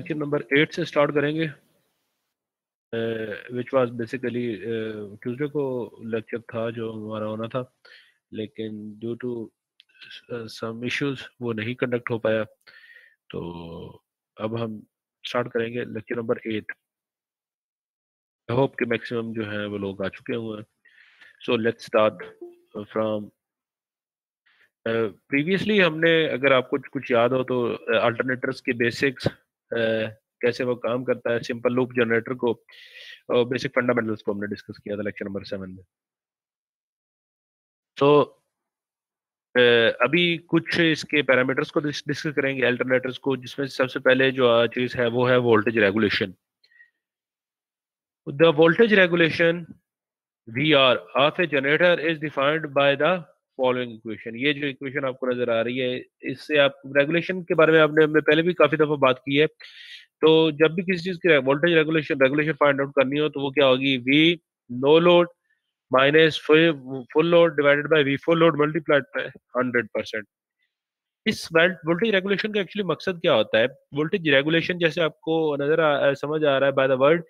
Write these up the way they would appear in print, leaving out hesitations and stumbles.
Lecture number 8 से start करेंगे, which was basically Tuesday को लेक्चर था जो हमारा होना था, लेकिन ड्यू टू सम इश्यूज वो नहीं कंडक्ट हो पाया। तो अब हम स्टार्ट करेंगे लेक्चर नंबर 8। आई होप कि मैक्सिमम जो है वो लोग आ चुके हुए हैं। So let's start from previously हमने, अगर आपको कुछ याद हो तो, अल्टरनेटर्स के बेसिक्स, कैसे वो काम करता है, सिंपल लूप जनरेटर को, बेसिक फंडामेंटल्स को हमने डिस्कस किया था लेक्चर नंबर 7 में। तो अभी कुछ इसके पैरामीटर्स को डिस्कस करेंगे अल्टरनेटर्स को, जिसमें सबसे पहले जो चीज है वो है voltage regulation. The voltage regulation VR of A generator is defined by the following equation. ये जो इक्वेशन आपको नजर आ रही है, इससे आप रेगुलेशन के बारे में आपने हमने पहले भी काफी दफा बात की है। तो जब भी किसी चीज की वोल्टेज रेगुलेशन फाइंड आउट करनी हो तो वो क्या होगी, V no load minus full load divided by V full load multiplied by 100%। इस वोल्टेज रेगुलेशन का एक्चुअली मकसद क्या होता है? वोल्टेज रेगुलेशन जैसे आपको समझ आ रहा है बाय द वर्ड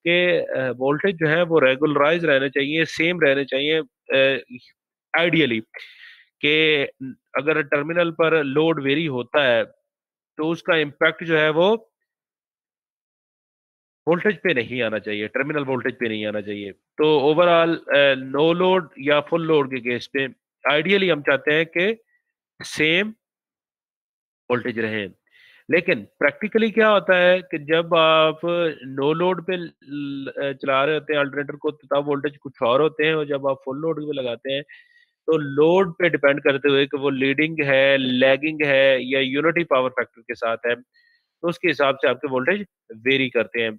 के वोल्टेज जो है वो रेगुलराइज रहने चाहिए, सेम रहने चाहिए आइडियली। कि अगर टर्मिनल पर लोड वेरी होता है तो उसका इम्पैक्ट जो है वो वोल्टेज पे नहीं आना चाहिए, टर्मिनल वोल्टेज पे नहीं आना चाहिए। तो ओवरऑल नो लोड या फुल लोड के केस पे आइडियली हम चाहते हैं कि सेम वोल्टेज रहे। लेकिन प्रैक्टिकली क्या होता है कि जब आप नो लोड पे चला रहे होते हैं अल्टरनेटर को तो तब वोल्टेज कुछ और होते हैं, और जब आप फुल लोड पे लगाते हैं तो लोड पे डिपेंड करते हुए कि वो लीडिंग है, लैगिंग है या यूनिटी पावर फैक्टर के साथ है, तो उसके हिसाब से आपके वोल्टेज वेरी करते हैं।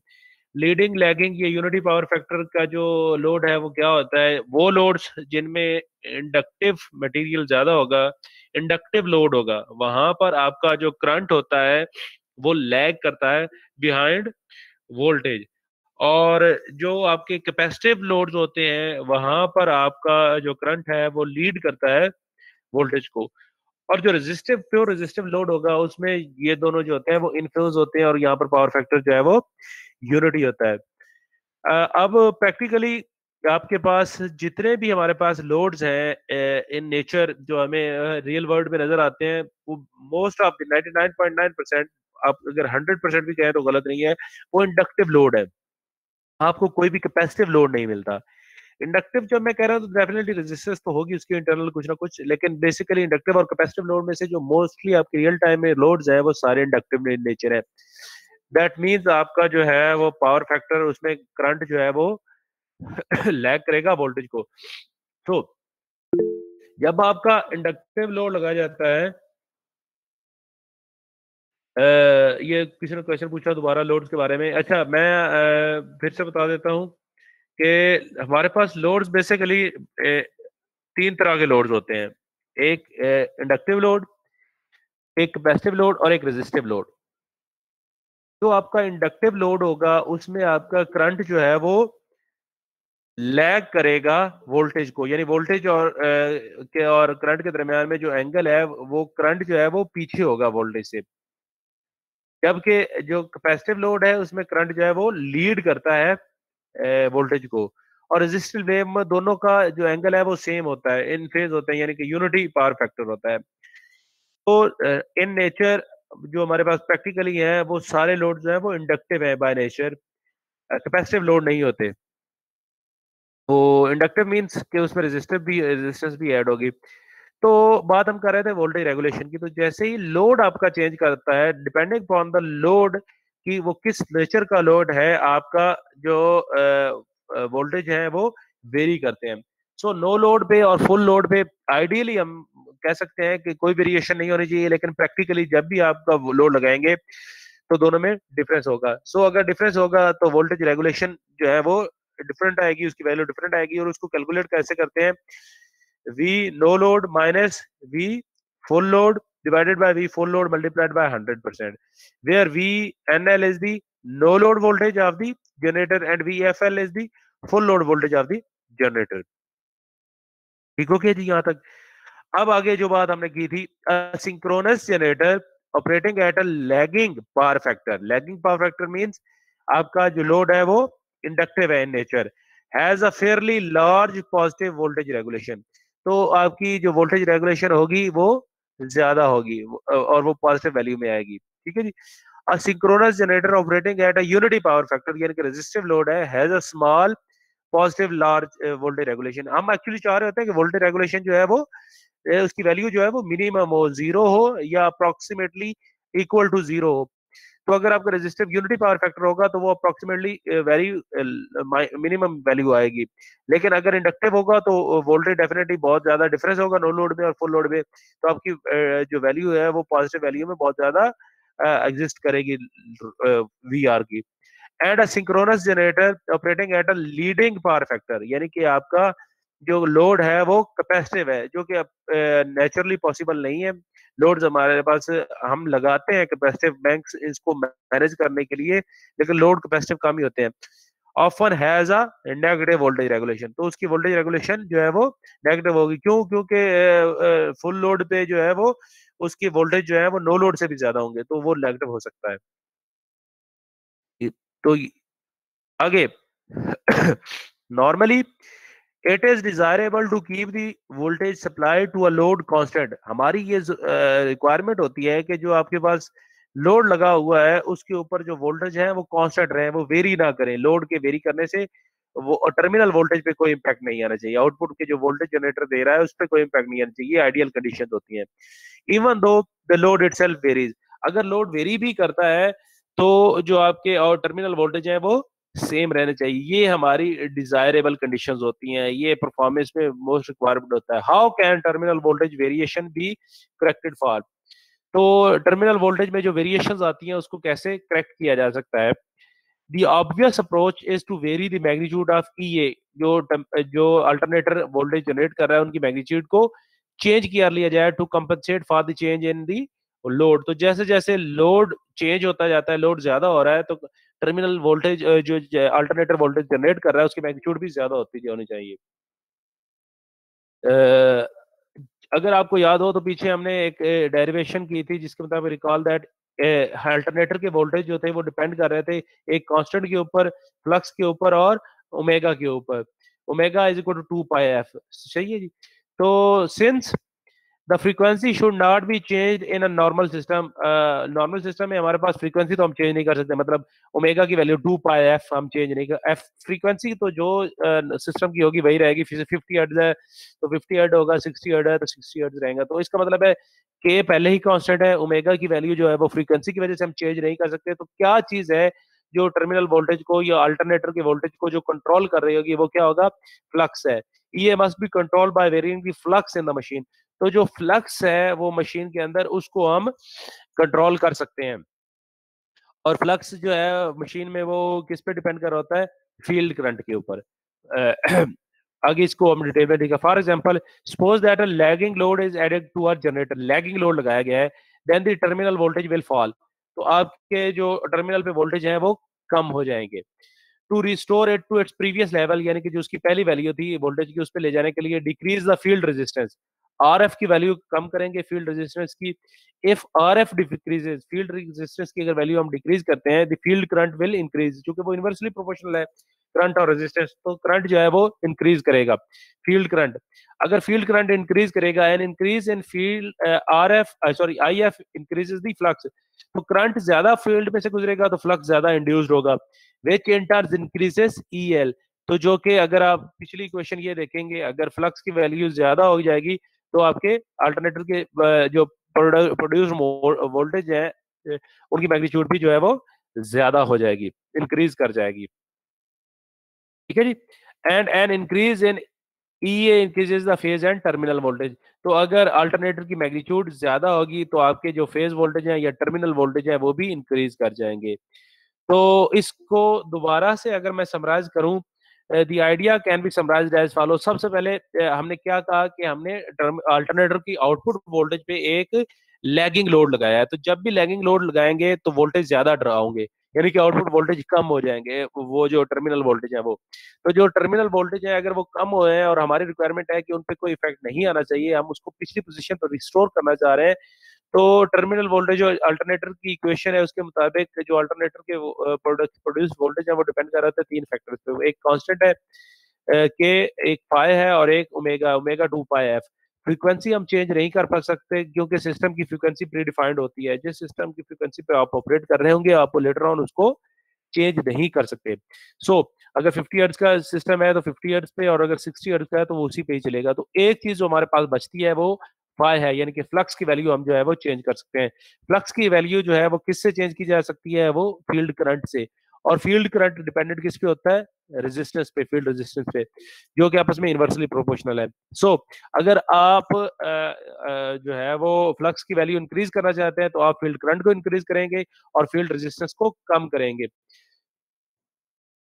लीडिंग, लैगिंग या यूनिटी पावर फैक्टर का जो लोड है वो क्या होता है, वो लोड्स जिनमें इंडक्टिव मटेरियल ज्यादा होगा, इंडक्टिव लोड होगा, वहां पर आपका जो करंट होता है वो लैग करता है बिहाइंड वोल्टेज। और जो आपके कैपेसिटिव लोड्स होते हैं वहां पर आपका जो करंट है वो लीड करता है वोल्टेज को। और जो रेजिस्टिव, प्योर रेजिस्टिव लोड होगा उसमें ये दोनों जो होते हैं वो इन्फ्लुएंस होते हैं, और यहाँ पर पावर फैक्टर जो है वो यूनिटी होता है। अब प्रैक्टिकली आपके पास जितने भी हमारे पास लोड्स हैं इन नेचर जो हमें रियल वर्ल्ड में नजर आते हैं, वो मोस्ट ऑफ 99.9%, आप अगर 100% भी कहें तो गलत नहीं है, वो इंडक्टिव लोड है। आपको कोई भी कैपेसिटिव लोड नहीं मिलता। इंडक्टिव जब मैं कह रहा हूँ तो डेफिनेटली रेजिस्टेंस तो होगी उसकी इंटरनल कुछ ना कुछ, लेकिन बेसिकली इंडक्टिव और कैपेसिटिव लोड में से जो मोस्टली आपके रियल टाइम में लोड्स है वो सारे इंडक्टिव नेचर है। दैट मीन्स आपका जो है वो पावर फैक्टर, उसमें करंट जो है वो लैग करेगा वोल्टेज को। तो जब आपका इंडक्टिव लोड लगाया जाता है, ये किसी ने क्वेश्चन पूछा दोबारा लोड्स के बारे में। अच्छा, मैं फिर से बता देता हूँ कि हमारे पास लोड्स बेसिकली तीन तरह के लोड्स होते हैं। एक इंडक्टिव लोड, एक कैपेसिटिव लोड और एक रेजिस्टिव लोड। जो आपका इंडक्टिव लोड होगा उसमें आपका करंट जो है वो लैग करेगा वोल्टेज को, यानी वोल्टेज और करंट के दरमियान में जो एंगल है वो करंट जो है वो पीछे होगा वोल्टेज से। जबकि जो कैपेसिटिव लोड है उसमें करंट जो है वो लीड करता है वोल्टेज को। और रेजिस्टिव वेव में दोनों का जो एंगल है वो सेम होता है, इन फेज होते हैं, यानी कि यूनिटी पावर फैक्टर होता है। तो इन नेचर जो हमारे पास प्रैक्टिकली है वो सारे लोड जो है वो इंडक्टिव है बाय नेचर, कैपेसिटिव लोड नहीं होते। तो इंडक्टिव मींस कि उसमें रेजिस्टेंस भी ऐड होगी। तो बात हम कर रहे थे वोल्टेज रेगुलेशन की। तो जैसे ही लोड आपका चेंज करता है, डिपेंडिंग अपॉन द लोड कि वो किस नेचर का लोड है, आपका जो वोल्टेज है वो वेरी करते हैं। सो नो लोड पे और फुल लोड पे आइडियली हम कह सकते हैं कि कोई वेरिएशन नहीं होनी चाहिए, लेकिन प्रैक्टिकली जब भी आपका लोड लगाएंगे तो दोनों में डिफरेंस होगा। सो अगर डिफरेंस होगा तो वोल्टेज रेगुलेशन जो है वो डिफरेंट आएगी, उसकी वैल्यू डिफरेंट आएगी। और उसको कैलकुलेट कैसे करते हैं, V no load minus V full load divided by V full load multiplied by 100%, where VNL is the no load voltage of the generator and VFL is the full load voltage of the generator। ठीक हो गया जी यहाँ तक? अब आगे जो बात हमने की थी, synchronous generator operating at a lagging power factor. Lagging power factor means आपका जो लोड है वो इंडक्टिव है in nature, has a fairly large positive voltage regulation. तो आपकी जो वोल्टेज रेगुलेशन होगी वो ज्यादा होगी और वो पॉजिटिव वैल्यू में आएगी। ठीक है जी। A synchronous generator operating at a unity power factor यानी कि रेजिस्टिव लोड है, has a small positive large voltage regulation. हम एक्चुअली चाह रहे होते हैं कि वोल्टेज रेगुलेशन जो है वो उसकी वैल्यू जो है वो मिनिमम हो, जीरो हो या अप्रोक्सीमेटली इक्वल टू जीरो हो। तो अगर आपका रेजिस्टिव यूनिटी पावर फैक्टर होगा तो वो अप्रोक्सीमेटली वैल्यू मिनिमम वैल्यू आएगी। लेकिन अगर इंडक्टिव होगा तो वोल्टेज डेफिनेटली बहुत ज्यादा डिफरेंस होगा नो लोड में और फुल लोड में, तो आपकी जो वैल्यू है वो पॉजिटिव वैल्यू में बहुत ज्यादा एग्जिस्ट करेगी वी आर की। And a synchronous generator operating at a leading power factor यानी कि आपका जो लोड है वो कैपेसिटिव है, जो कि नेचुरली पॉसिबल नहीं है। लोड्स हमारे पास हम लगाते हैं कैपेसिटिव बैंक्स इसको मैनेज करने के लिए, लेकिन लोड कैपेसिटिव कम ही होते हैं। Often has a negative voltage regulation, तो उसकी वोल्टेज रेगुलेशन जो है वो नेगेटिव होगी। क्यों? क्योंकि फुल लोड पे जो है वो उसकी वोल्टेज जो है वो नो लोड से भी ज्यादा होंगे, तो वो नेगेटिव हो सकता है। तो आगे normally it is desirable to keep the voltage supply to a load constant. हमारी ये रिक्वायरमेंट होती है कि जो आपके पास लोड लगा हुआ है उसके ऊपर जो वोल्टेज है वो कांस्टेंट रहे, वो वेरी ना करें। लोड के वेरी करने से वो टर्मिनल वोल्टेज पे कोई इंपैक्ट नहीं आना चाहिए, आउटपुट के जो वोल्टेज जनरेटर दे रहा है उस पर कोई इंपैक्ट नहीं आना चाहिए। आइडियल कंडीशन होती है। Even though the load itself varies, अगर लोड वेरी भी करता है तो जो आपके और टर्मिनल वोल्टेज है वो सेम रहने चाहिए। ये हमारी डिजायरेबल कंडीशंस होती हैं, ये परफॉर्मेंस में मोस्ट रिक्वायरमेंट होता है। How can terminal voltage variation be corrected for? तो टर्मिनल वोल्टेज में जो वेरिएशंस आती हैं उसको कैसे करेक्ट किया जा सकता है? The obvious approach is to vary the magnitude of EA, जो अल्टरनेटर वोल्टेज जनरेट कर रहा है उनकी मैग्नीट्यूड को चेंज किया लिया जाए to compensate for the change in the load. तो जैसे जैसे लोड चेंज होता जाता है, लोड ज्यादा हो रहा है, तो टर्मिनल वोल्टेज जो अल्टरनेटर वोल्टेज जनरेट कर रहा है उसकी मैग्नीट्यूड भी ज्यादा होती होनी चाहिए। अगर आपको याद हो तो पीछे हमने एक डेरिवेशन की थी जिसके मुताबिक रिकॉल दैट अल्टरनेटर के वोल्टेज जो थे वो डिपेंड कर रहे थे एक कांस्टेंट के ऊपर, फ्लक्स के ऊपर और ओमेगा के ऊपर। Omega is equal to 2 pi F. सही है जी। तो since the frequency should not be change in a normal system, normal system में हमारे पास फ्रीक्वेंसी तो हम चेंज नहीं कर सकते, मतलब ओमेगा की वैल्यू 2 पाई एफ हम चेंज नहीं कर, एफ फ्रीक्वेंसी तो जो सिस्टम की होगी वही रहेगी। 50 हर्ट्ज है तो 50 हर्ट्ज होगा, 60 हर्ट्ज है तो 60 हर्ट्ज रहेगा। तो इसका मतलब है के पहले ही कांस्टेंट है, ओमेगा की वैल्यू जो है वो फ्रीक्वेंसी की वजह से हम चेंज नहीं कर सकते। तो क्या चीज है जो टर्मिनल वोल्टेज को या अल्टरनेटर के वोल्टेज को जो कंट्रोल कर रही होगी, वो क्या होगा? फ्लक्स है। ये must be control by varying the flux in the machine. तो जो फ्लक्स है वो मशीन के अंदर उसको हम कंट्रोल कर सकते हैं। और फ्लक्स जो है मशीन में वो किस पे डिपेंड कर होता है? फील्ड करंट के ऊपर। आगे इसको हम डिटेल में देखा। For example suppose that a lagging load is added to a generator, lagging load लगाया गया है, then the terminal voltage will fall. तो आपके जो टर्मिनल पे वोल्टेज है वो कम हो जाएंगे। To restore it to its previous level, यानी कि जो उसकी पहली वैल्यू थी वोल्टेज की उस पर ले जाने के लिए decrease the field resistance, RF की वैल्यू कम करेंगे फील्ड रेजिस्टेंस की। If RF decreases, field resistance की अगर वैल्यू हम डिक्रीज करते हैं, the field current will increase, क्योंकि वो इनवर्सली प्रोपोर्शनल है करंट और रेजिस्टेंस, तो करंट जो है वो इंक्रीज करेगा फील्ड करंट। अगर फील्ड करंट इंक्रीज करेगा and increase in field RF sorry if increases the flux, तो करंट ज्यादा फील्ड में से गुजरेगा तो फ्लक्स ज्यादा इंड्यूस्ड होगा, विच इन टर्न इंक्रीजेस ईएल। तो जो कि अगर आप पिछली क्वेश्चन ये देखेंगे, अगर फ्लक्स की वैल्यू ज्यादा हो जाएगी तो आपके अल्टरनेटर के जो प्रोड्यूस वोल्टेज है उनकी मैग्नीट्यूड भी जो है वो ज्यादा हो जाएगी, इंक्रीज कर जाएगी। ठीक है जी। And an increase in E increases the phase and terminal voltage. तो अगर अल्टरनेटर की मैग्नीट्यूड ज्यादा होगी तो आपके जो फेज वोल्टेज है या टर्मिनल वोल्टेज है वो भी इंक्रीज कर जाएंगे। तो इसको दोबारा से अगर मैं समराइज करूं, the idea can be summarized as follow. सबसे पहले हमने क्या कहा कि हमने अल्टरनेटर की आउटपुट वोल्टेज पे एक लैगिंग लोड लगाया है। तो जब भी लैगिंग लोड लगाएंगे तो वोल्टेज ज्यादा ड्रॉ, यानी कि आउटपुट वोल्टेज कम हो जाएंगे, वो जो टर्मिनल वोल्टेज है वो। तो जो टर्मिनल वोल्टेज है अगर वो कम हो है और हमारी रिक्वायरमेंट है कि उन पे कोई इफेक्ट नहीं आना चाहिए, हम उसको पिछली पोजीशन पर रिस्टोर करना चाह रहे हैं, तो टर्मिनल वोल्टेज जो अल्टरनेटर की इक्वेशन है उसके मुताबिक जो अल्टरनेटर के प्रोड्यूस वोल्टेज है वो डिपेंड कर रहा था तीन फैक्टर्स पे। एक कांस्टेंट है के, एक पाई है और एक omega, omega 2 pi F. Frequency हम चेंज नहीं कर पा सकते क्योंकि सिस्टम की फ्रीक्वेंसी प्री डिफाइंड होती है। जिस सिस्टम की फ्रीक्वेंसी पे आप ऑपरेट कर रहे होंगे आप लेटर ऑन उसको चेंज नहीं कर सकते। सो अगर 50 हर्ट्ज का सिस्टम है तो 50 हर्ट्ज पे, और अगर 60 हर्ट्ज का है तो वो उसी पे ही चलेगा। तो एक चीज जो हमारे पास बचती है वो फाई है, यानी कि फ्लक्स की वैल्यू हम जो है वो चेंज कर सकते हैं। फ्लक्स की वैल्यू जो है वो किससे चेंज की जा सकती है? वो फील्ड करंट से। और फील्ड करंट डिपेंडेंट किस पे होता है? रेजिस्टेंस पे, फील्ड रेजिस्टेंस पे, जो कि आपस में इनवर्सली प्रोपोर्शनल है। सो अगर आप जो है वो फ्लक्स की वैल्यू इंक्रीज करना चाहते हैं तो आप फील्ड करंट को इंक्रीज करेंगे और फील्ड रेजिस्टेंस को कम करेंगे।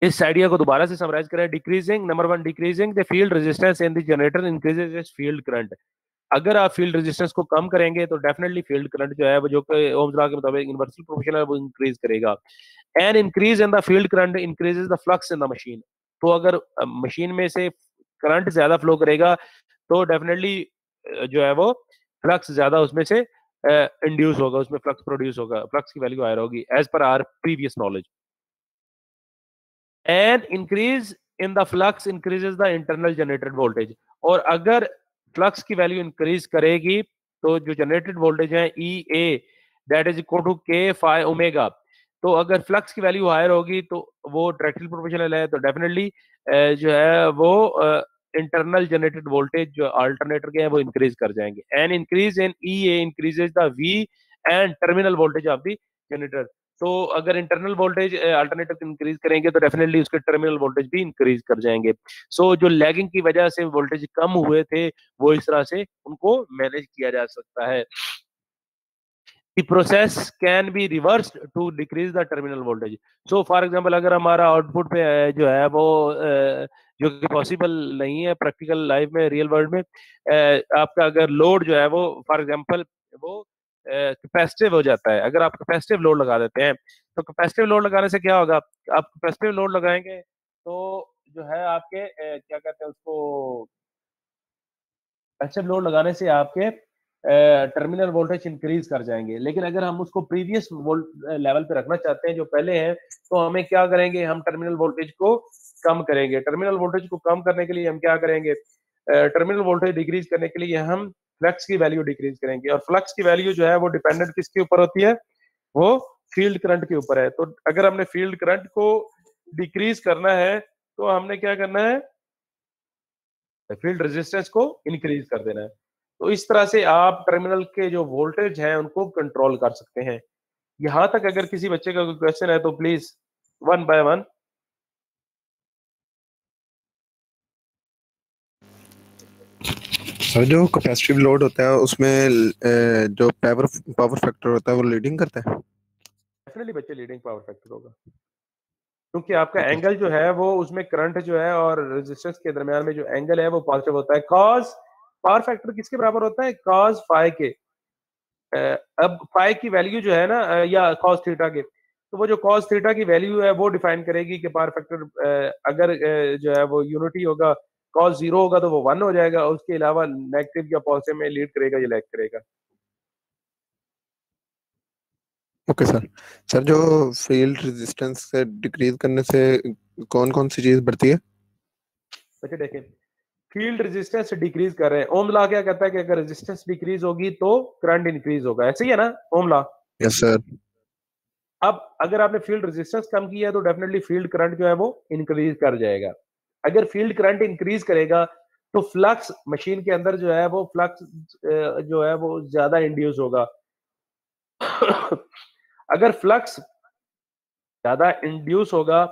इस आइडिया को दोबारा से समराइज करें। Decreasing, number one, decreasing the field resistance in the generator increases it's field current. अगर आप फील्ड रेजिस्टेंस को कम करेंगे तो डेफिनेटली फील्ड करंट जो है वो, जो कि ओम्स लॉ के मुताबिक यूनिवर्सल प्रोपोर्शनल है, वो इंक्रीज करेगा। N increase in the field current increases the flux in the machine. तो अगर मशीन में से करंट ज्यादा फ्लो करेगा तो डेफिनेटली जो है वो फ्लक्स ज्यादा उसमें से इंड्यूस होगा, उसमें फ्लक्स प्रोड्यूस होगा, फ्लक्स की वैल्यू हायर होगी as per our previous knowledge. And increase in the flux increases the internal generated voltage. और अगर फ्लक्स की वैल्यू इंक्रीज करेगी तो जो जनरेटेड वोल्टेज है ई ए, दैट इज इक्वल टू के फाई ओमेगा। तो अगर फ्लक्स की वैल्यू हायर होगी तो वो डायरेक्टली प्रोपोर्शनल है, तो डेफिनेटली जो है वो इंटरनल जनरेटेड वोल्टेज जो अल्टरनेटर के हैं वो इंक्रीज कर जाएंगे। And increase in E A increases the V and terminal voltage of the generator. तो अगर इंटरनल वोल्टेज अल्टरनेटिव इंक्रीज करेंगे तो डेफिनेटली उसके टर्मिनल वोल्टेज भी इंक्रीज कर जाएंगे। सो जो लैगिंग की वजह से वोल्टेज कम हुए थे वो इस तरह से उनको मैनेज किया जा सकता है। The process can be reversed to decrease the terminal voltage. So for example अगर हमारा आउटपुट पे जो है वो जो कि पॉसिबल नहीं है प्रैक्टिकल लाइफ में, रियल वर्ल्ड में, आपका अगर लोड जो है वो फॉर एग्जांपल वो कैपेसिटिव हो जाता है। अगर आप कैपेसिटिव लोड लगा देते हैं तो कैपेसिटिव लोड लगाने से क्या होगा? आप कैपेसिटिव लोड लगाएंगे तो जो है आपके क्या कहते हैं उसको, कैपेसिटिव लोड लगाने से आपके टर्मिनल वोल्टेज इंक्रीज कर जाएंगे। लेकिन अगर हम उसको प्रीवियस लेवल पे रखना चाहते हैं जो पहले है, तो हमें क्या करेंगे? हम टर्मिनल वोल्टेज को कम करेंगे। टर्मिनल वोल्टेज को कम करने के लिए हम क्या करेंगे? टर्मिनल वोल्टेज डिक्रीज करने के लिए हम फ्लक्स की वैल्यू डिक्रीज करेंगे। और फ्लक्स की वैल्यू जो है वो डिपेंडेंट किसके ऊपर होती है? वो फील्ड करंट के ऊपर है। तो अगर हमने फील्ड करंट को डिक्रीज करना है तो हमने क्या करना है? फील्ड रेजिस्टेंस को इंक्रीज कर देना है। तो इस तरह से आप टर्मिनल के जो वोल्टेज हैं उनको कंट्रोल कर सकते हैं। यहाँ तक अगर किसी बच्चे का कोई क्वेश्चन है तो please one by one. Sir जो कैपेसिटिव लोड होता है उसमें जो पावर पावर फैक्टर होता है वो लीडिंग करता है। डेफिनेटली बच्चे लीडिंग पावर फैक्टर होगा क्योंकि आपका ओके। एंगल जो है वो उसमें करंट जो है और रेजिस्टेंस के दरमियान में जो एंगल है वो पॉजिटिव होता है। कॉज पावर फैक्टर किसके बराबर होता है? कॉज फाई के। अब फाई की वैल्यू जो है ना या कॉस थीटा के, तो वो जो कॉस थीटा की वैल्यू है वो डिफाइन करेगी कि पावर फैक्टर अगर जो है वो यूनिटी होगा, कॉस जीरो होगा तो वो वन हो जाएगा, उसके अलावा नेगेटिव या पॉजिटिव में लीड करेगा या लैग करेगा। Okay sir. सर जो फील्ड रेजिस्टेंस से डिक्रीज करने से कौन कौन सी चीज बढ़ती है? अच्छा देखें, फील्ड रेजिस्टेंस डिक्रीज कर रहे हैं, ओम लॉ क्या कहता है कि अगर रेजिस्टेंस डिक्रीज होगी तो करंट इंक्रीज होगा, ऐसे ही है ना ओम लॉ? Yes sir. अब अगर आपने फील्ड रेजिस्टेंस कम किया है तो डेफिनेटली फील्ड करंट जो है वो इंक्रीज कर जाएगा। अगर फील्ड करंट इंक्रीज करेगा तो फ्लक्स मशीन के अंदर जो है वो फ्लक्स जो है वो ज्यादा इंड्यूस होगा। अगर फ्लक्स ज्यादा इंड्यूस होगा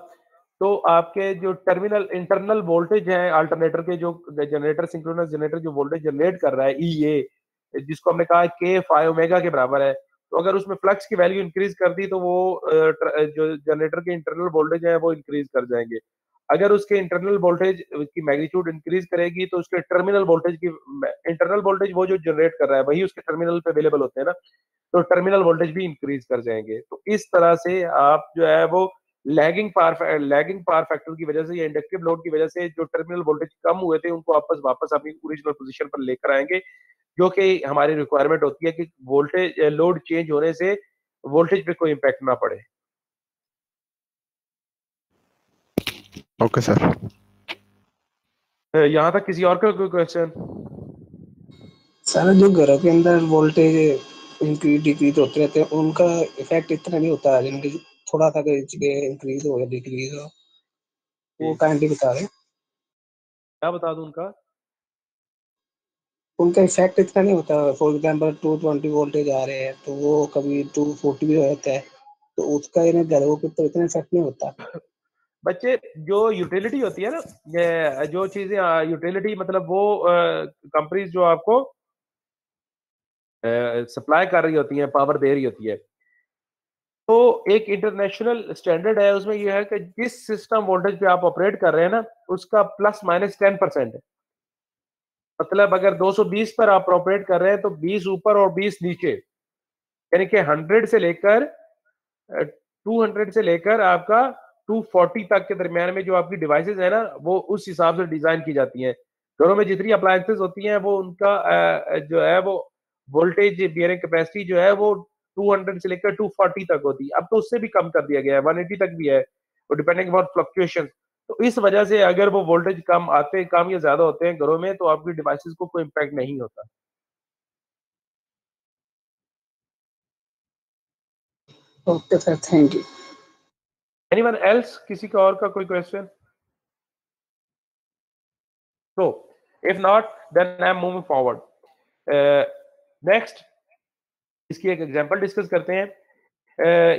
तो आपके जो टर्मिनल इंटरनल वोल्टेज है अल्टरनेटर के, जो जनरेटर सिंक्रोनस जनरेटर जो वोल्टेज जनरेट कर रहा है ई ए, जिसको हमने कहा के फाई ओमेगा के बराबर है, तो अगर उसमें फ्लक्स की वैल्यू इंक्रीज कर दी तो वो जो जनरेटर के इंटरनल वोल्टेज है वो इंक्रीज कर जाएंगे। अगर उसके इंटरनल वोल्टेज की मैग्नीट्यूड इंक्रीज करेगी तो उसके टर्मिनल वोल्टेज की, इंटरनल वोल्टेज वो जो जनरेट कर रहा है वही उसके टर्मिनल पे अवेलेबल होते हैं ना, तो टर्मिनल वोल्टेज भी इंक्रीज कर जाएंगे। तो इस तरह से आप जो है वो लैगिंग पावर फैक्टर की वजह से या इंडक्टिव लोड की वजह से जो टर्मिनल वोल्टेज कम हुए थे उनको वापस अपनी ओरिजिनल पोजीशन पर लेकर आएंगे, जो कि हमारी रिक्वायरमेंट होती है कि वोल्टेज लोड चेंज होने से वोल्टेज पे कोई इम्पैक्ट ना पड़े। Okay sir. यहाँ तक किसी और का कोई क्वेश्चन? सर जो घरों के अंदर वोल्टेज इंक्रीज डिक्रीज होते रहते हैं उनका इफेक्ट इतना नहीं होता, जिनके थोड़ा सा इंक्रीज हो या डिक्रीज हो, वो काइंडली बता रहे हैं। क्या बता दूं उनका? उनका इफेक्ट इतना नहीं होता। फॉर एग्जांपल 220 वोल्टेज आ रहे हैं तो वो कभी 240 भी हो जाता है, तो उसका इन्हें घरों के तो इतना इफेक्ट नहीं होता। बच्चे, जो यूटिलिटी होती है ना, ये जो चीजें यूटिलिटी मतलब वो कंपनीज जो आपको सप्लाई कर रही होती हैं, पावर दे रही होती है, तो एक इंटरनेशनल स्टैंडर्ड है, उसमें यह है कि जिस सिस्टम वोल्टेज पे आप ऑपरेट कर रहे हैं ना, उसका प्लस माइनस 10% है। मतलब अगर 220 पर आप ऑपरेट कर रहे हैं तो 20 ऊपर और 20 नीचे, यानी कि 100 से लेकर 200 से लेकर आपका 240 तक के दरमियान में जो आपकी डिवाइसेस है ना, वो उस हिसाब से डिजाइन की जाती हैं। घरों में जितनी अप्लायंसेस होती हैं वो उनका जो है वो वोल्टेज बियरिंग कैपेसिटी जो है वो 200 से लेकर 240 तक होती है। अब तो उससे भी कम कर दिया गया है, 180 तक भी है, वो डिपेंडिंग अपॉन फ्लक्चुएशन। तो इस वजह से अगर वो वोल्टेज कम या ज्यादा होते हैं घरों में, तो आपकी डिवाइसेस को कोई इम्पैक्ट नहीं होता। Okay sir, thank you. Anyone else? किसी का और का कोई question? So, if not, then I'm moving forward. Next, इसकी एक एग्जांपल डिस्कस करते हैं।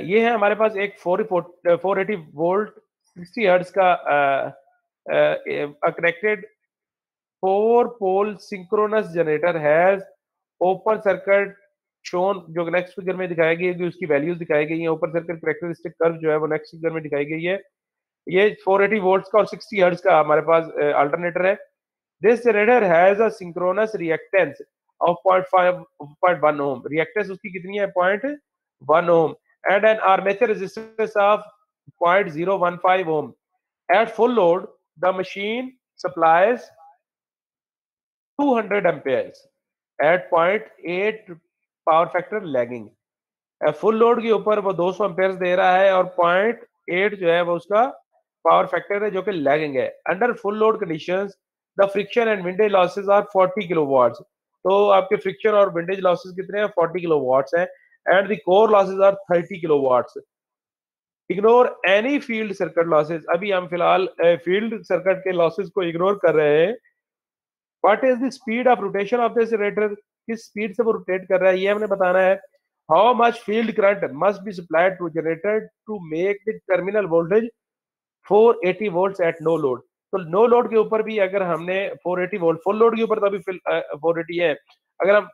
ये है हमारे पास एक 480 वोल्ट 60 हर्ट्ज का connected 4 pole synchronous generator has open circuit shown, जो नेक्स्ट फिगर में दिखाई गई है, उसकी वैल्यूज दिखाई गई है। ओपन सर्किट कैरेक्टरिस्टिक कर्व जो है वो नेक्स्ट फिगर में दिखाई गई है। ये 480 वोल्ट्स का और 60 हर्ट्ज का हमारे पास अल्टरनेटर है। This generator has a synchronous reactance of 0.1 ohm. Reactance उसकी कितनी है? 0.1 ohm and an armature resistance of 0.015 ohm. At full load, the machine supplies 200 amperes at 0.8 power factor lagging. Full load के ऊपर वो 200 ampere दे रहा है और 0.8 जो है वो उसका पावर फैक्टर है, जो कि लैगिंग है। Under full load conditions the friction and windage losses are 40 kilowatts. तो आपके फ्रिक्शन और विंडेज लॉसेस कितने हैं? 40 किलोवाट्स हैं। And the core losses are 30 kilowatts. Ignore any field circuit losses. अभी हम फिलहाल फील्ड सर्किट के लॉसेस को इग्नोर कर रहे हैं। What is the speed of rotation of this generator? किस स्पीड से वो रोटेट कर रहा है, ये हमने बताना है। How much field current must be supplied to generator to make the terminal voltage 480 volts at no load. तो नो लोड के ऊपर भी अगर हमने 480 वोल्ट, फुल लोड के ऊपर तो अभी 480 है, अगर हम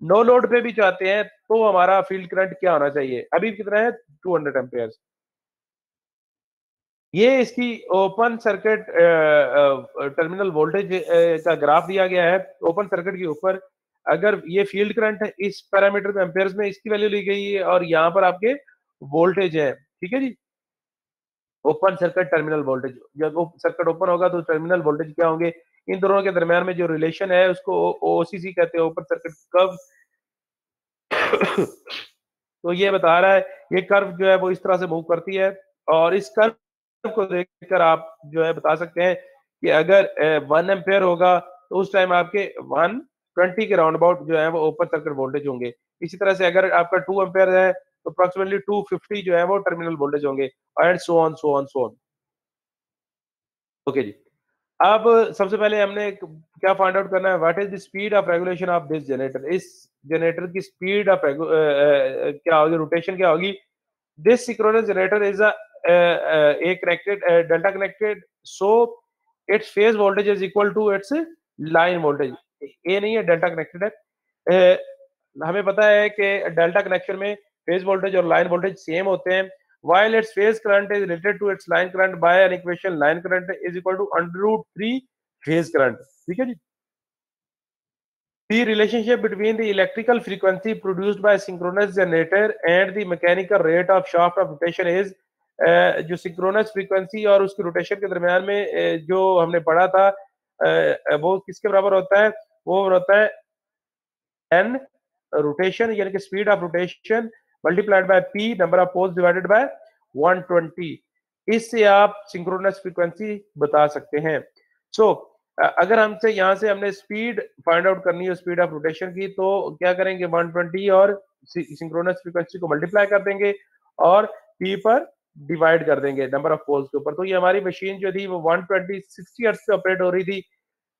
नो लोड पे भी चाहते हैं तो हमारा फील्ड करंट क्या होना चाहिए? अभी कितना है? 200 एम्पेयर। ये इसकी ओपन सर्किट टर्मिनल वोल्टेज का ग्राफ दिया गया है। ओपन सर्किट के ऊपर अगर ये फील्ड करंट है, इस पैरामीटर में एम्पेयर्स में इसकी वैल्यू ली गई है, और यहाँ पर आपके वोल्टेज है। ठीक है जी। ओपन सर्किट टर्मिनल वोल्टेज, जब वो सर्किट ओपन होगा तो टर्मिनल वोल्टेज क्या होंगे? इन दोनों के दरमियान में जो रिलेशन है उसको ओसीसी कहते हैं, ओपन सर्किट कर्व। तो ये बता रहा है, ये कर्व जो है वो इस तरह से मूव करती है, और इस कर्व को देखकर आप जो है बता सकते हैं कि अगर 1 एम्पेयर होगा तो उस टाइम आपके 120 के राउंड अबाउट जो है वो ओपन सर्किट वोल्टेज होंगे। इसी तरह से अगर आपका 2 एम्पेयर है तो अप्रोक्सीमेटली 250 जो है वो टर्मिनल वोल्टेज होंगे, and so on so on so on. Okay जी। अब सबसे पहले हमने क्या फाइंड आउट करना है? What is the speed of regulation of this generator? इस जनरेटर की स्पीड ऑफ क्या होगी, रोटेशन क्या होगी? This synchronous generator is a connected delta connected, so its phase voltage is equal to its line voltage. ये नहीं है, delta connected है। हमें पता है कि डेल्टा कनेक्शन में फेज वोल्टेज और लाइन वोल्टेज सेम होते हैं। while its phase current is related to its line current by an equation, line current is equal to √3 phase current. ठीक है जी। The relationship between the electrical frequency produced by synchronous generator and the mechanical rate of shaft of rotation is जो synchronous frequency और उसकी rotation के दरमियान में जो हमने पढ़ा था वो किसके बराबर होता है? वो होता है n रोटेशन यानी कि speed of rotation multiplied by p number of poles divided by 120। इससे आप सिंक्रोनस फ्रीक्वेंसी बता सकते हैं। सो अगर हमसे यहाँ से हमने स्पीड फाइंड आउट करनी है स्पीड ऑफ रोटेशन की, तो क्या करेंगे 120 और सिंक्रोनस फ्रीक्वेंसी को मल्टीप्लाई कर देंगे और p पर डिवाइड कर देंगे नंबर ऑफ पोल्स के ऊपर। तो ये हमारी मशीन जो थी वो 120 60 हर्ट्ज पे ऑपरेट हो रही थी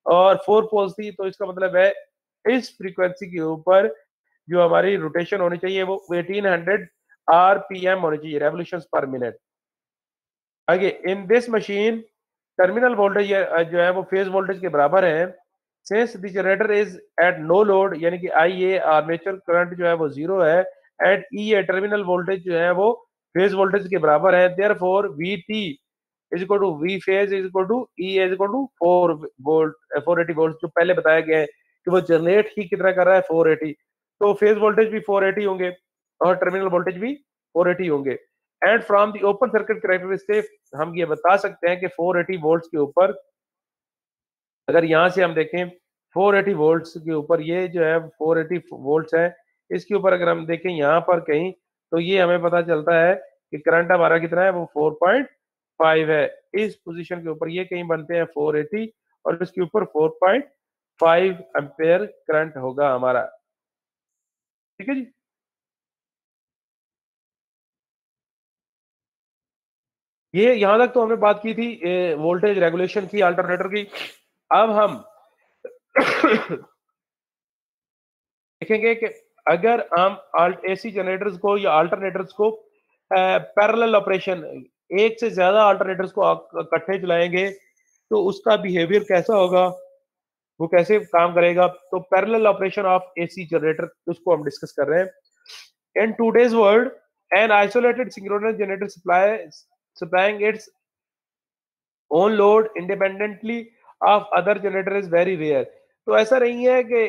और 4 पोल्स थी, तो इसका मतलब है इस फ्रीक्वेंसी के ऊपर जो हमारी रोटेशन होनी चाहिए वो 1800 आरपीएम होनी चाहिए, रेवोल्यूशंस पर मिनट। आगे in this machine terminal voltage जो है वो फेज वोल्टेज के बराबर है। Since the generator is at no load यानी कि IA आर्मेचर करंट जो है वो 0 है, एट EA टर्मिनल वोल्टेज जो है वो फेज वोल्टेज के बराबर है। Therefore VT is equal to V phase is equal to EA is equal to 4 volt 480 volt जो पहले बताया गया है कि वो जनरेट ही कितना कर रहा है 480, तो फेज वोल्टेज भी 480 होंगे और टर्मिनल वोल्टेज भी 480 होंगे। And from the open circuit characteristic हम ये बता सकते हैं कि 480 वोल्ट्स के ऊपर अगर यहाँ से हम देखें 480 वोल्ट्स के ऊपर ये जो है 480 वोल्ट्स है, इसके ऊपर अगर हम देखें यहाँ पर कहीं तो ये हमें पता चलता है कि करंट हमारा कितना है वो 4.5 है। इस पोजीशन के ऊपर ये कहीं बनते हैं 480 और इसके ऊपर 4.5 एम्पेयर करंट होगा हमारा। ठीक है जी। ये यहां तक तो हमने बात की थी वोल्टेज रेगुलेशन की अल्टरनेटर की। अब हम देखेंगे कि अगर हम AC जनरेटर्स को या अल्टरनेटर्स को पैरेलल ऑपरेशन एक से ज्यादा अल्टरनेटर्स को इकट्ठे चलाएंगे तो उसका बिहेवियर कैसा होगा, वो कैसे काम करेगा। तो parallel operation of AC generator उसको हम डिस्कस कर रहे हैं। In today's world an isolated synchronous generator supplying its own load independently of other generator is very rare। तो ऐसा नहीं है कि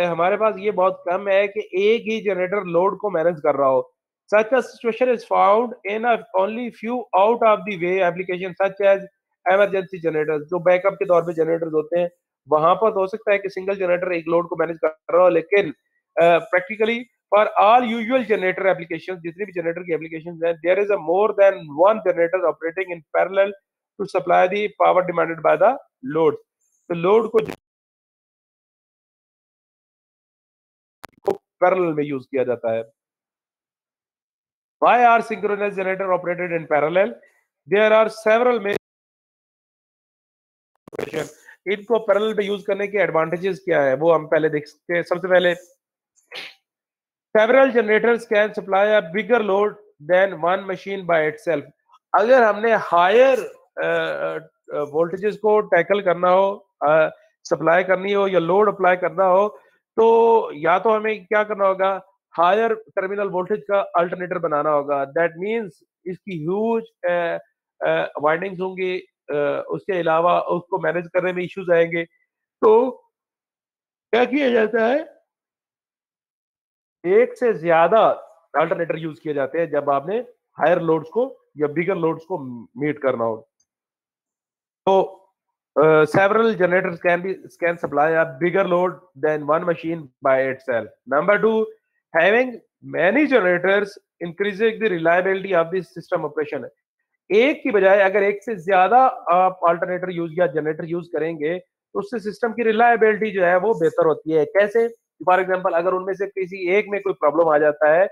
हमारे पास ये बहुत कम है कि एक ही जनरेटर लोड को मैनेज कर रहा हो। Such a situation is found in only few out of the way applications such as emergency generators। जो बैकअप के तौर पे जनरेटर्स होते हैं वहां पर हो सकता है कि सिंगल जनरेटर एक लोड को मैनेज कर रहा हो, लेकिन practically for all usual generator applications जितनी भी जनरेटर की एप्लीकेशंस हैं there is a more than one generator operating in parallel to supply the power demanded by the load. तो लोड को पैरेलल में यूज किया जाता है। Why are synchronous generator operated in parallel? There are several main इनको parallel में use करने के एडवांटेजेस क्या है वो हम पहले देख सकते हैं। सबसे पहले several generators can supply a bigger load than one machine by itself। अगर हमने हायर वोल्टेजेस को टैकल करना हो, सप्लाई करनी हो या लोड अप्लाई करना हो, तो या तो हमें क्या करना होगा हायर टर्मिनल वोल्टेज का अल्टरनेटर बनाना होगा। दैट मींस इसकी ह्यूज वाइंडिंग्स होंगी, उसके अलावा उसको मैनेज करने में इश्यूज आएंगे। तो क्या किया जाता है एक से ज्यादा अल्टरनेटर यूज किए जाते हैं जब आपने हायर लोड्स को या बिगर लोड्स को मीट करना हो। तो several generators can supply a bigger load than one machine by itself। Number two, having many generators increasing the reliability of the system operation। एक की बजाय अगर एक से ज्यादा आप अल्टरनेटर यूज या जनरेटर यूज करेंगे तो उससे सिस्टम की रिलायबिलिटी जो है वो बेहतर होती है। कैसे? फॉर एग्जांपल अगर उनमें से किसी एक में कोई प्रॉब्लम आ जाता है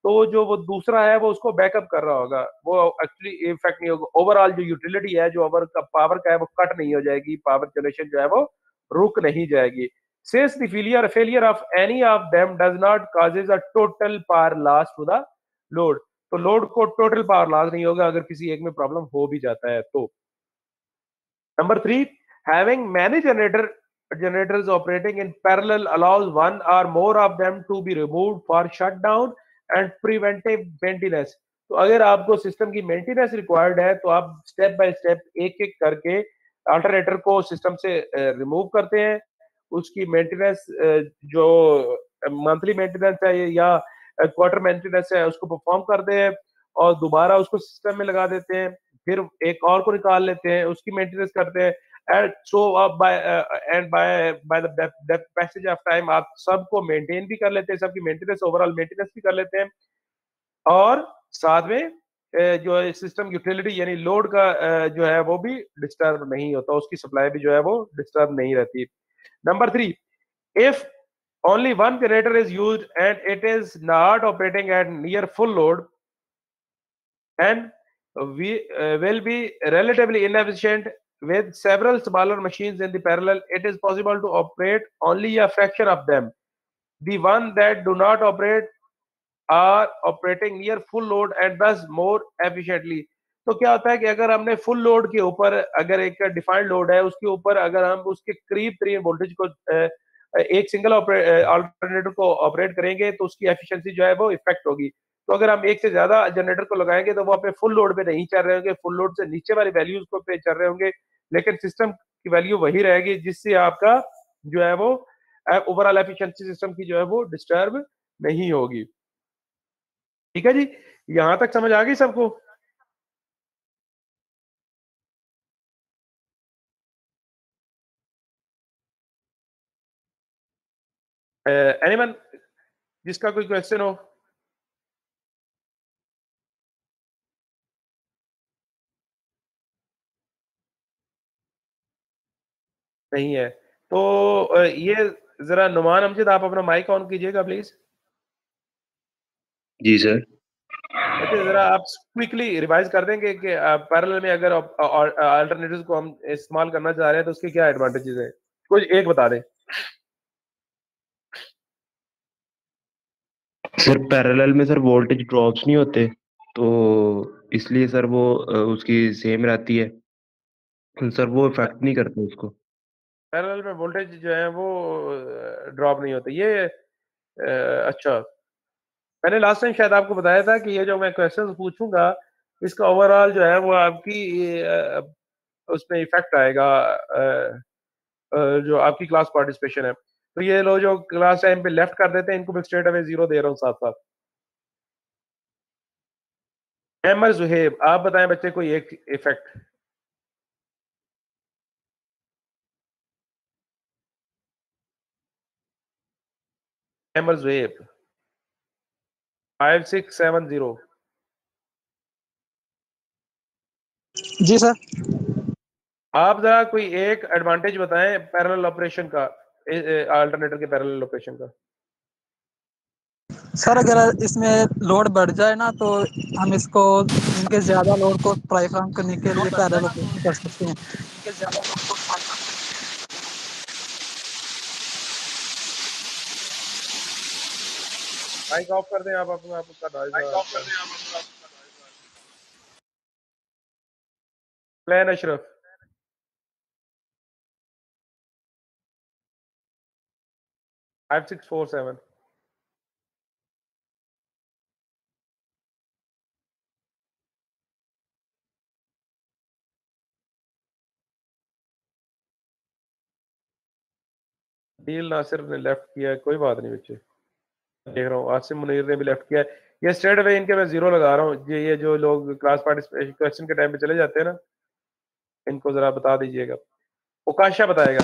तो जो वो दूसरा है वो उसको बैकअप कर रहा होगा, वो एक्चुअली इफेक्ट नहीं होगा। ओवरऑल जो यूटिलिटी है जो पावर का है वो कट नहीं हो जाएगी, पावर जनरेशन जो है वो रुक नहीं जाएगी। Since the failure of any of them does not causes a total power loss to the load। तो लोड को टोटल पावर लॉस नहीं होगा अगर किसी एक में प्रॉब्लम हो भी जाता है तो। Number three, having many generators operating in parallel allows one or more of them to be removed for shutdown and preventive maintenance। तो अगर आपको सिस्टम की मेंटेनेंस रिक्वायर्ड है तो आप स्टेप बाय स्टेप एक एक करके अल्टरनेटर को सिस्टम से रिमूव करते हैं, उसकी मेंटेनेंस जो मंथली मेंटेनेंस है या क्वार्टर मेंटेनेंस है उसको परफॉर्म करते हैं और दोबारा उसको सिस्टम में लगा देते हैं, फिर एक और को निकाल लेते हैं, उसकी मेंटेनेंस करते हैं, and so by the passage of time आप सबको मेंटेन भी कर लेते हैं, सबकी मेंटेनेंस ओवरऑल मेंटेनेंस भी कर लेते हैं, और साथ में जो है सिस्टम यूटिलिटी यानी लोड का जो है वो भी डिस्टर्ब नहीं होता, उसकी सप्लाई भी जो है वो डिस्टर्ब नहीं रहती। Number 3, if only one generator is used and it is not operating at near full load and we will be relatively inefficient with several smaller machines in the parallel, it is possible to operate only a fraction of them. The one that do not operate are operating near full load and thus more efficiently. तो क्या होता है कि अगर हमने full load के ऊपर, अगर एक डिफाइंड लोड है उसके ऊपर अगर हम उसके करीब करीब वोल्टेज को एक सिंगल अल्टरनेटर को ऑपरेट करेंगे तो उसकी एफिशिएंसी जो है वो इफेक्ट होगी। तो अगर हम एक से ज्यादा जनरेटर को लगाएंगे तो वो अपने फुल लोड पे नहीं चल रहे होंगे, फुल लोड से नीचे वाली वैल्यूज को पे चल रहे होंगे, लेकिन सिस्टम की वैल्यू वही रहेगी, जिससे आपका जो है वो ओवरऑल एफिशिएंसी सिस्टम की जो है वो डिस्टर्ब नहीं होगी। ठीक है जी, यहां तक समझ आ गई सबको? एनीवन जिसका कोई क्वेश्चन हो? नहीं है तो ये जरा नुमान अमजद आप अपना माइक ऑन कीजिएगा प्लीज। जी सर। अच्छा, जरा आप क्विकली रिवाइज कर देंगे कि पैरेलल में अगर अल्टरनेटिव्स को हम इस्तेमाल करना चाह रहे हैं तो उसके क्या एडवांटेजेस हैं, कुछ एक बता दें। सर पैरेलल में सर वोल्टेज ड्रॉप्स नहीं होते, तो इसलिए सर वो उसकी सेम रहती है सर, वो इफेक्ट नहीं करते उसको। पैरेलल में वोल्टेज जो है वो ड्रॉप नहीं होते, ये अच्छा, मैंने लास्ट टाइम शायद आपको बताया था कि ये जो मैं क्वेश्चंस पूछूंगा इसका ओवरऑल जो है वो आपकी उसमें इफेक्ट आएगा, जो आपकी क्लास पार्टिसिपेशन है। तो ये लोग जो क्लास टाइम पे लेफ्ट कर देते हैं इनको मैं स्ट्रेट अवे 0 दे रहा हूँ साथ साथ। अहमद जुहेब आप बताएं बच्चे कोई एक इफेक्ट। अहमद जुहेब 5670। जी सर। आप जरा कोई एक एडवांटेज बताएं पैरेलल ऑपरेशन का, अल्टरनेटर के पैरेलल ऑपरेशन का। सर अगर इसमें लोड बढ़ जाए ना तो हम इसको इनके ज्यादा लोड को प्रोग्राम करने के लिए पैरेलल ऑपरेशन कर सकते हैं। माइक ऑफ कर दें आप अपना, आपका नॉइज प्लान अशरफ। फाइव 647। डील नासिर ने लेफ्ट किया है, कोई बात नहीं बच्चे, देख रहा हूँ आसिम मुनीर ने भी लेफ्ट किया है। ये स्ट्रेट अवे इनके मैं 0 लगा रहा हूँ। ये जो लोग क्लास पार्टिसिपेशन क्वेश्चन के टाइम पे चले जाते हैं ना, इनको जरा बता दीजिएगा। उकाशा बताएगा।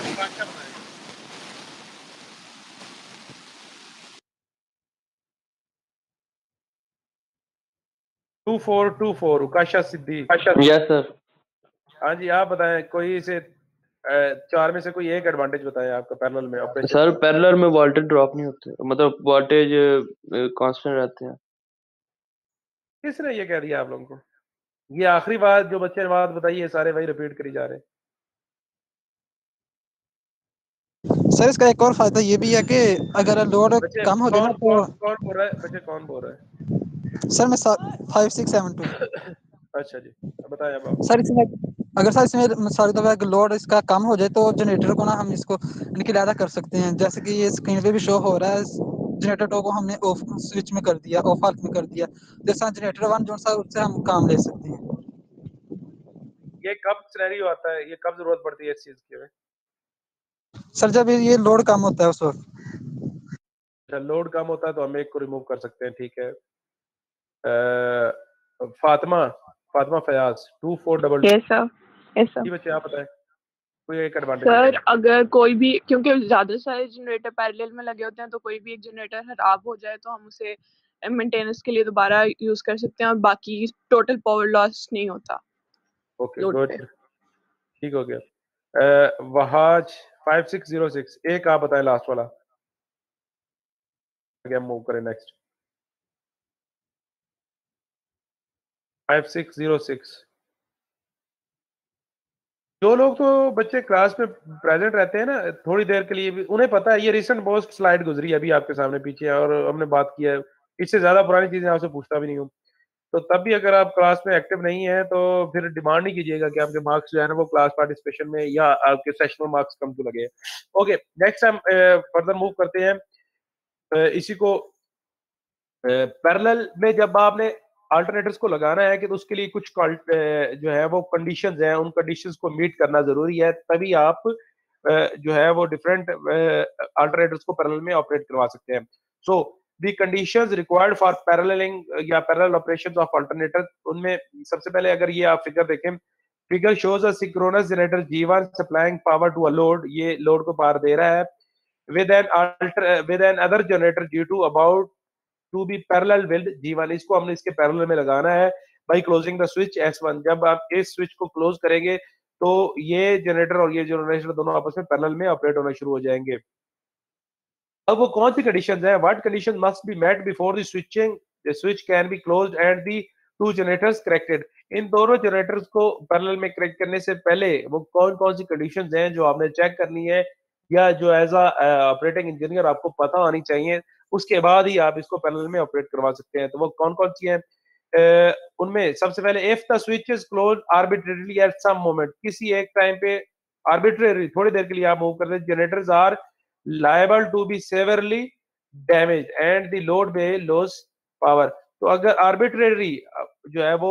2424 उकाशा सिद्दीक। Yes sir. हाँ जी, आप बताएं कोई से चार में से कोई एक एडवांटेज बताएं आपका पैरेलल में ऑपरेशन। सर पैरेलल में वोल्टेज ड्रॉप नहीं होते, मतलब वोल्टेज कांस्टेंट रहते हैं। किसने ये कह दिया आप लोगों को? ये आखिरी बात जो बच्चे ने बात बताई है सारे वही रिपीट करी जा रहे हैं। सर इसका एक और फायदा ये भी है कि अगर लोड कम हो जाए ना तो कौन बोल रहा है बच्चे, कौन बोल रहा है? सर मैं 5672। अच्छा जी, बताएं अब आप। सर इसमें अगर सर इसमें सारी दफा लोड इसका कम हो जाए तो जनरेटर को ना हम इसको इनकी अलहदा कर सकते हैं, जैसे कि ये स्क्रीन पे भी शो हो रहा है। जनरेटर को हमने ऑफ स्विच में कर दिया, ऑफ हालत में कर दिया, जैसा जनरेटर 1 जो सा उससे हम काम ले सकते हैं। ये कब सिनेरियो आता है, ये कब जरूरत पड़ती है इस चीज की? सर जब ये लोड कम होता है उस वक्त। अच्छा, लोड कम होता है तो हम एक को रिमूव कर सकते हैं, ठीक है। Fatima Fayaz 2488। Yes sir, yes sir. जी बच्चे आप बताएं कोई एक एडवांटेज सर अगर कोई भी, क्योंकि ज्यादा सारे जनरेटर पैरेलल में लगे होते हैं, तो कोई भी एक जनरेटर खराब हो जाए तो हम उसे मेंटेनेंस के लिए दोबारा यूज कर सकते हैं और बाकी टोटल पावर लॉस नहीं होता। ओके गुड, ठीक हो गया। वहाज 5606 एक आप बताएं लास्ट वाला, आगे हम मूव करें नेक्स्ट। 5606 जो लोग तो बच्चे क्लास में प्रेजेंट रहते हैं ना थोड़ी देर के लिए भी, उन्हें पता है ये रिसेंट मोस्ट स्लाइड गुजरी है अभी आपके सामने पीछे और हमने बात किया है, इससे ज्यादा पुरानी चीजें आपसे पूछता भी नहीं हूँ। तो तब भी अगर आप क्लास में एक्टिव नहीं है तो फिर डिमांड नहीं कीजिएगा कि आपके मार्क्स जो है ना वो क्लास पार्टिसिपेशन में या आपके सेशनल मार्क्स कम क्यों लगे। ओके नेक्स्ट हम फर्दर मूव करते हैं। इसी को पैरेलल में जब आपने अल्टरनेटर्स को लगाना है कि तो उसके लिए कुछ जो है वो कंडीशंस हैं, उन कंडीशंस को मीट करना जरूरी है, तभी आप जो है वो डिफरेंट अल्टरनेटर्स को पैरेलल में ऑपरेट करवा सकते हैं। So the conditions required for paralleling या पैरेलल ऑपरेशंस ऑफ अल्टरनेटर, उनमें सबसे पहले अगर ये आप फिगर देखें, figure shows a synchronous generator G1 supplying power to a load, ये लोड को पावर दे रहा है, with an other generator G2 about to be parallel with G1, इसको हमने इसके पैरेलल में लगाना है by closing the switch S1। जब आप इस स्विच को क्लोज करेंगे तो ये जनरेटर और ये जनरेटर दोनों आपस में पैरेलल में ऑपरेट होना शुरू हो जाएंगे। अब वो कौन सी कंडीशंस है, what condition must be met before the switching, the switch can be closed and the two generators connected. इन दोनों जनरेटर्स को पैरेलल में कनेक्ट करने से पहले वो कौन कौन सी कंडीशंस हैं जो आपने चेक करनी है या जो एज अ ऑपरेटिंग इंजीनियर आपको पता होनी चाहिए, उसके बाद ही आप इसको पैरेलल में ऑपरेट करवा सकते हैं। तो वो कौन कौन सी हैं? उनमें सबसे पहले if the switch is close arbitrarily at some moment, किसी एक टाइम पे आर्बिट्रेरी थोड़ी देर के लिए आप मूव करते हैं, generators are liable to be severely damaged and the load may lose power। तो अगर arbitrary जो है वो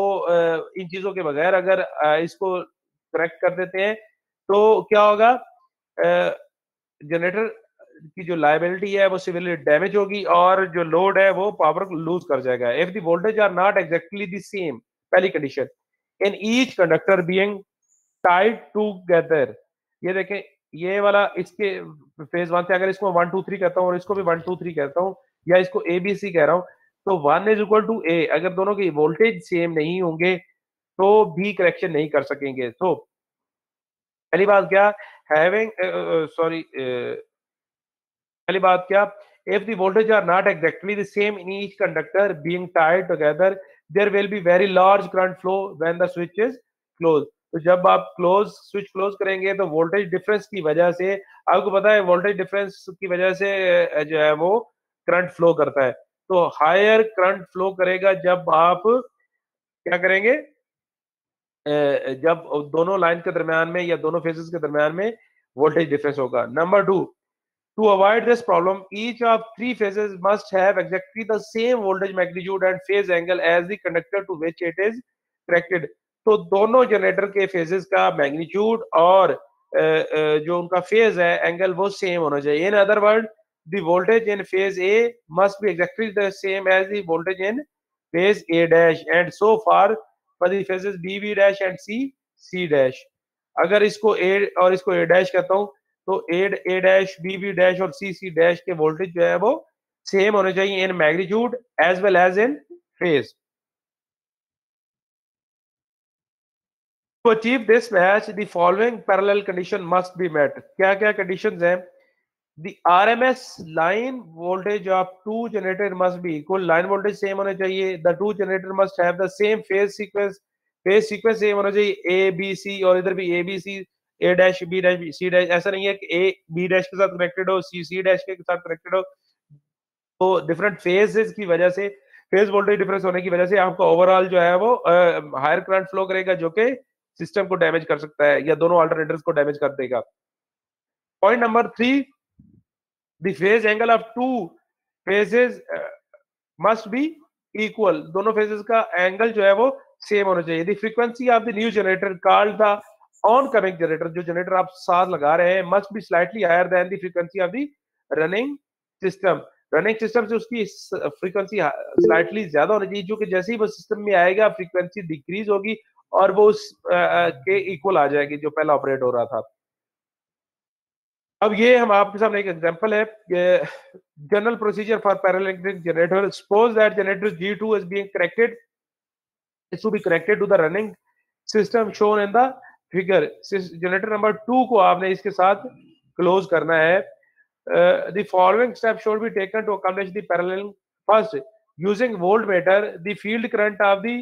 इन चीजों के बगैर अगर इसको करेक्ट कर देते हैं तो क्या होगा, जनरेटर की जो लाइबिलिटी है वो सिवियरली डैमेज होगी और जो लोड है वो पावर लूज कर जाएगा। If the voltage are not exactly the same, पहली condition, in each conductor being tied together, ये देखें ये वाला इसके फेज 1 से अगर इसको 1 2 3 कहता हूं और इसको भी 1 2 3 कहता हूं या इसको ए बी सी कह रहा हूं, तो 1 इज इक्वल टू ए, अगर दोनों की वोल्टेज सेम नहीं होंगे तो भी करेक्शन नहीं कर सकेंगे। तो पहली बात क्या, हैविंग पहली बात क्या, if the voltage are not exactly the same in each conductor being tied together, there will be very large current flow when the switch is closed। तो जब आप स्विच क्लोज करेंगे तो वोल्टेज डिफरेंस की वजह से, आपको पता है वोल्टेज डिफरेंस की वजह से जो है वो करंट फ्लो करता है, तो हायर करंट फ्लो करेगा जब आप क्या करेंगे, जब दोनों लाइन के दरमियान में या दोनों फेजेस के दरमियान में वोल्टेज डिफरेंस होगा। Number 2, to avoid this problem, each of three phases must have exactly the same voltage magnitude and phase angle as the conductor to which it is connected। तो दोनों जनरेटर के phases का magnitude और जो उनका phase है angle वो same होना चाहिए। In other word, the voltage in phase A must be exactly the same as the voltage in phase A dash and so far for the phases B B dash and C C dash. अगर इसको ए और इसको ए dash कहता हूँ तो ए dash B B dash और सी C dash के voltage जो है वो सेम होने चाहिए in magnitude as well as in phase. To achieve this match, the following parallel condition must be met। क्या क्या conditions हैं? The RMS line voltage of two generator must be equal, line voltage same होना चाहिए। The two generator must have the same phase sequence same होना चाहिए, A B C, और इधर भी A B C, A dash B dash C dash, ऐसा नहीं है कि A B डैश के साथ कनेक्टेड हो C C डैश के साथ कनेक्टेड हो। तो डिफरेंट फेजेस की वजह से, फेज वोल्टेज डिफरेंस होने की वजह से आपका ओवरऑल जो है वो हायर करंट फ्लो करेगा जो कि सिस्टम को डैमेज कर सकता है या दोनों अल्टरनेटर्स को डैमेज कर देगा। Point number 3, the phase angle of two phases must be equal, दोनों फेजेस का एंगल जो है वो सेम होना चाहिए। The frequency of the new generator called the on coming generator, जो जनरेटर आप साथ लगा रहे हैं, must be slightly higher than the frequency of the running system. Running system से उसकी फ्रीक्वेंसी स्लाइटली ज्यादा होनी चाहिए, जो कि जैसे ही वो सिस्टम में आएगा फ्रीक्वेंसी डिक्रीज होगी और वो उस के इक्वल आ जाएगी जो पहला ऑपरेट हो रहा था। अब ये हम आपके सामने एक एग्जांपल है, general procedure for parallel generator. Suppose that generator G2 is being corrected, is to be connected to the running system shown in the figure। Generator number 2 को आपने इसके साथ क्लोज करना है। The following steps should be taken to accomplish the parallel. First, using voltmeter, the field current of the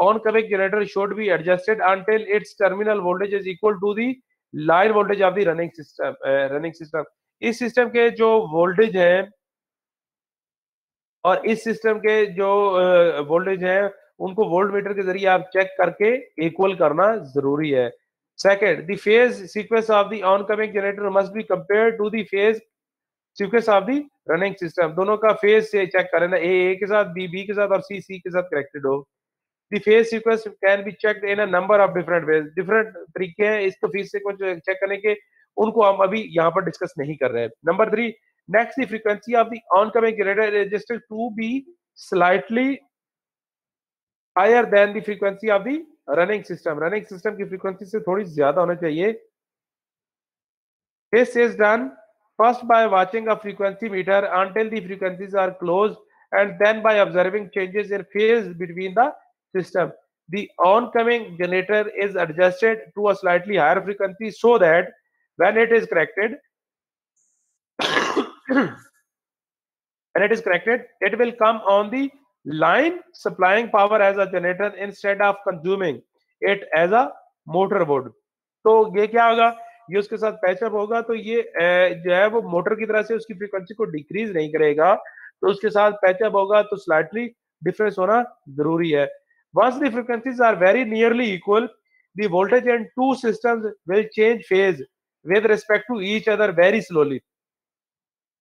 oncoming generator should be adjusted until its terminal voltage is equal to the line voltage of the running system। इस system के जो voltage है और इस system के जो voltage है उनको वोल्टमीटर के जरिए आप चेक करके इक्वल करना जरूरी है। Second, the phase sequence of the oncoming generator must be compared to the phase sequence of the running system. दोनों का फेज से चेक करें ना, ए के साथ, बी के साथ और सी के साथ कनेक्टेड हो। The phase sequence can be checked in a number of different ways. Different तरीके हैं इसको फेज सीक्वेंस चेक करने के, उनको हम अभी यहाँ पर डिस्कस नहीं कर रहे हैं। Number 3, next the frequency of the oncoming generator is adjusted to be slightly higher than the frequency of the running system। Running system की फ्रीक्वेंसी से थोड़ी ज्यादा होना चाहिए। This is done first by watching a frequency meter until the frequencies are close and then by observing changes in phase between the system। The oncoming generator is adjusted to a slightly higher frequency so that when it is corrected when it is corrected, it will come on the line supplying power as a generator instead of consuming it as a motor would। तो ये क्या होगा, ये उसके साथ patch up होगा तो ये जो है वो मोटर की तरह से उसकी फ्रीक्वेंसी को डिक्रीज नहीं करेगा, तो उसके साथ पैचअप होगा तो स्लाइटली डिफरेंस होना जरूरी है। Once the frequencies are very nearly equal, the voltage in two systems will change phase with respect to each other very slowly।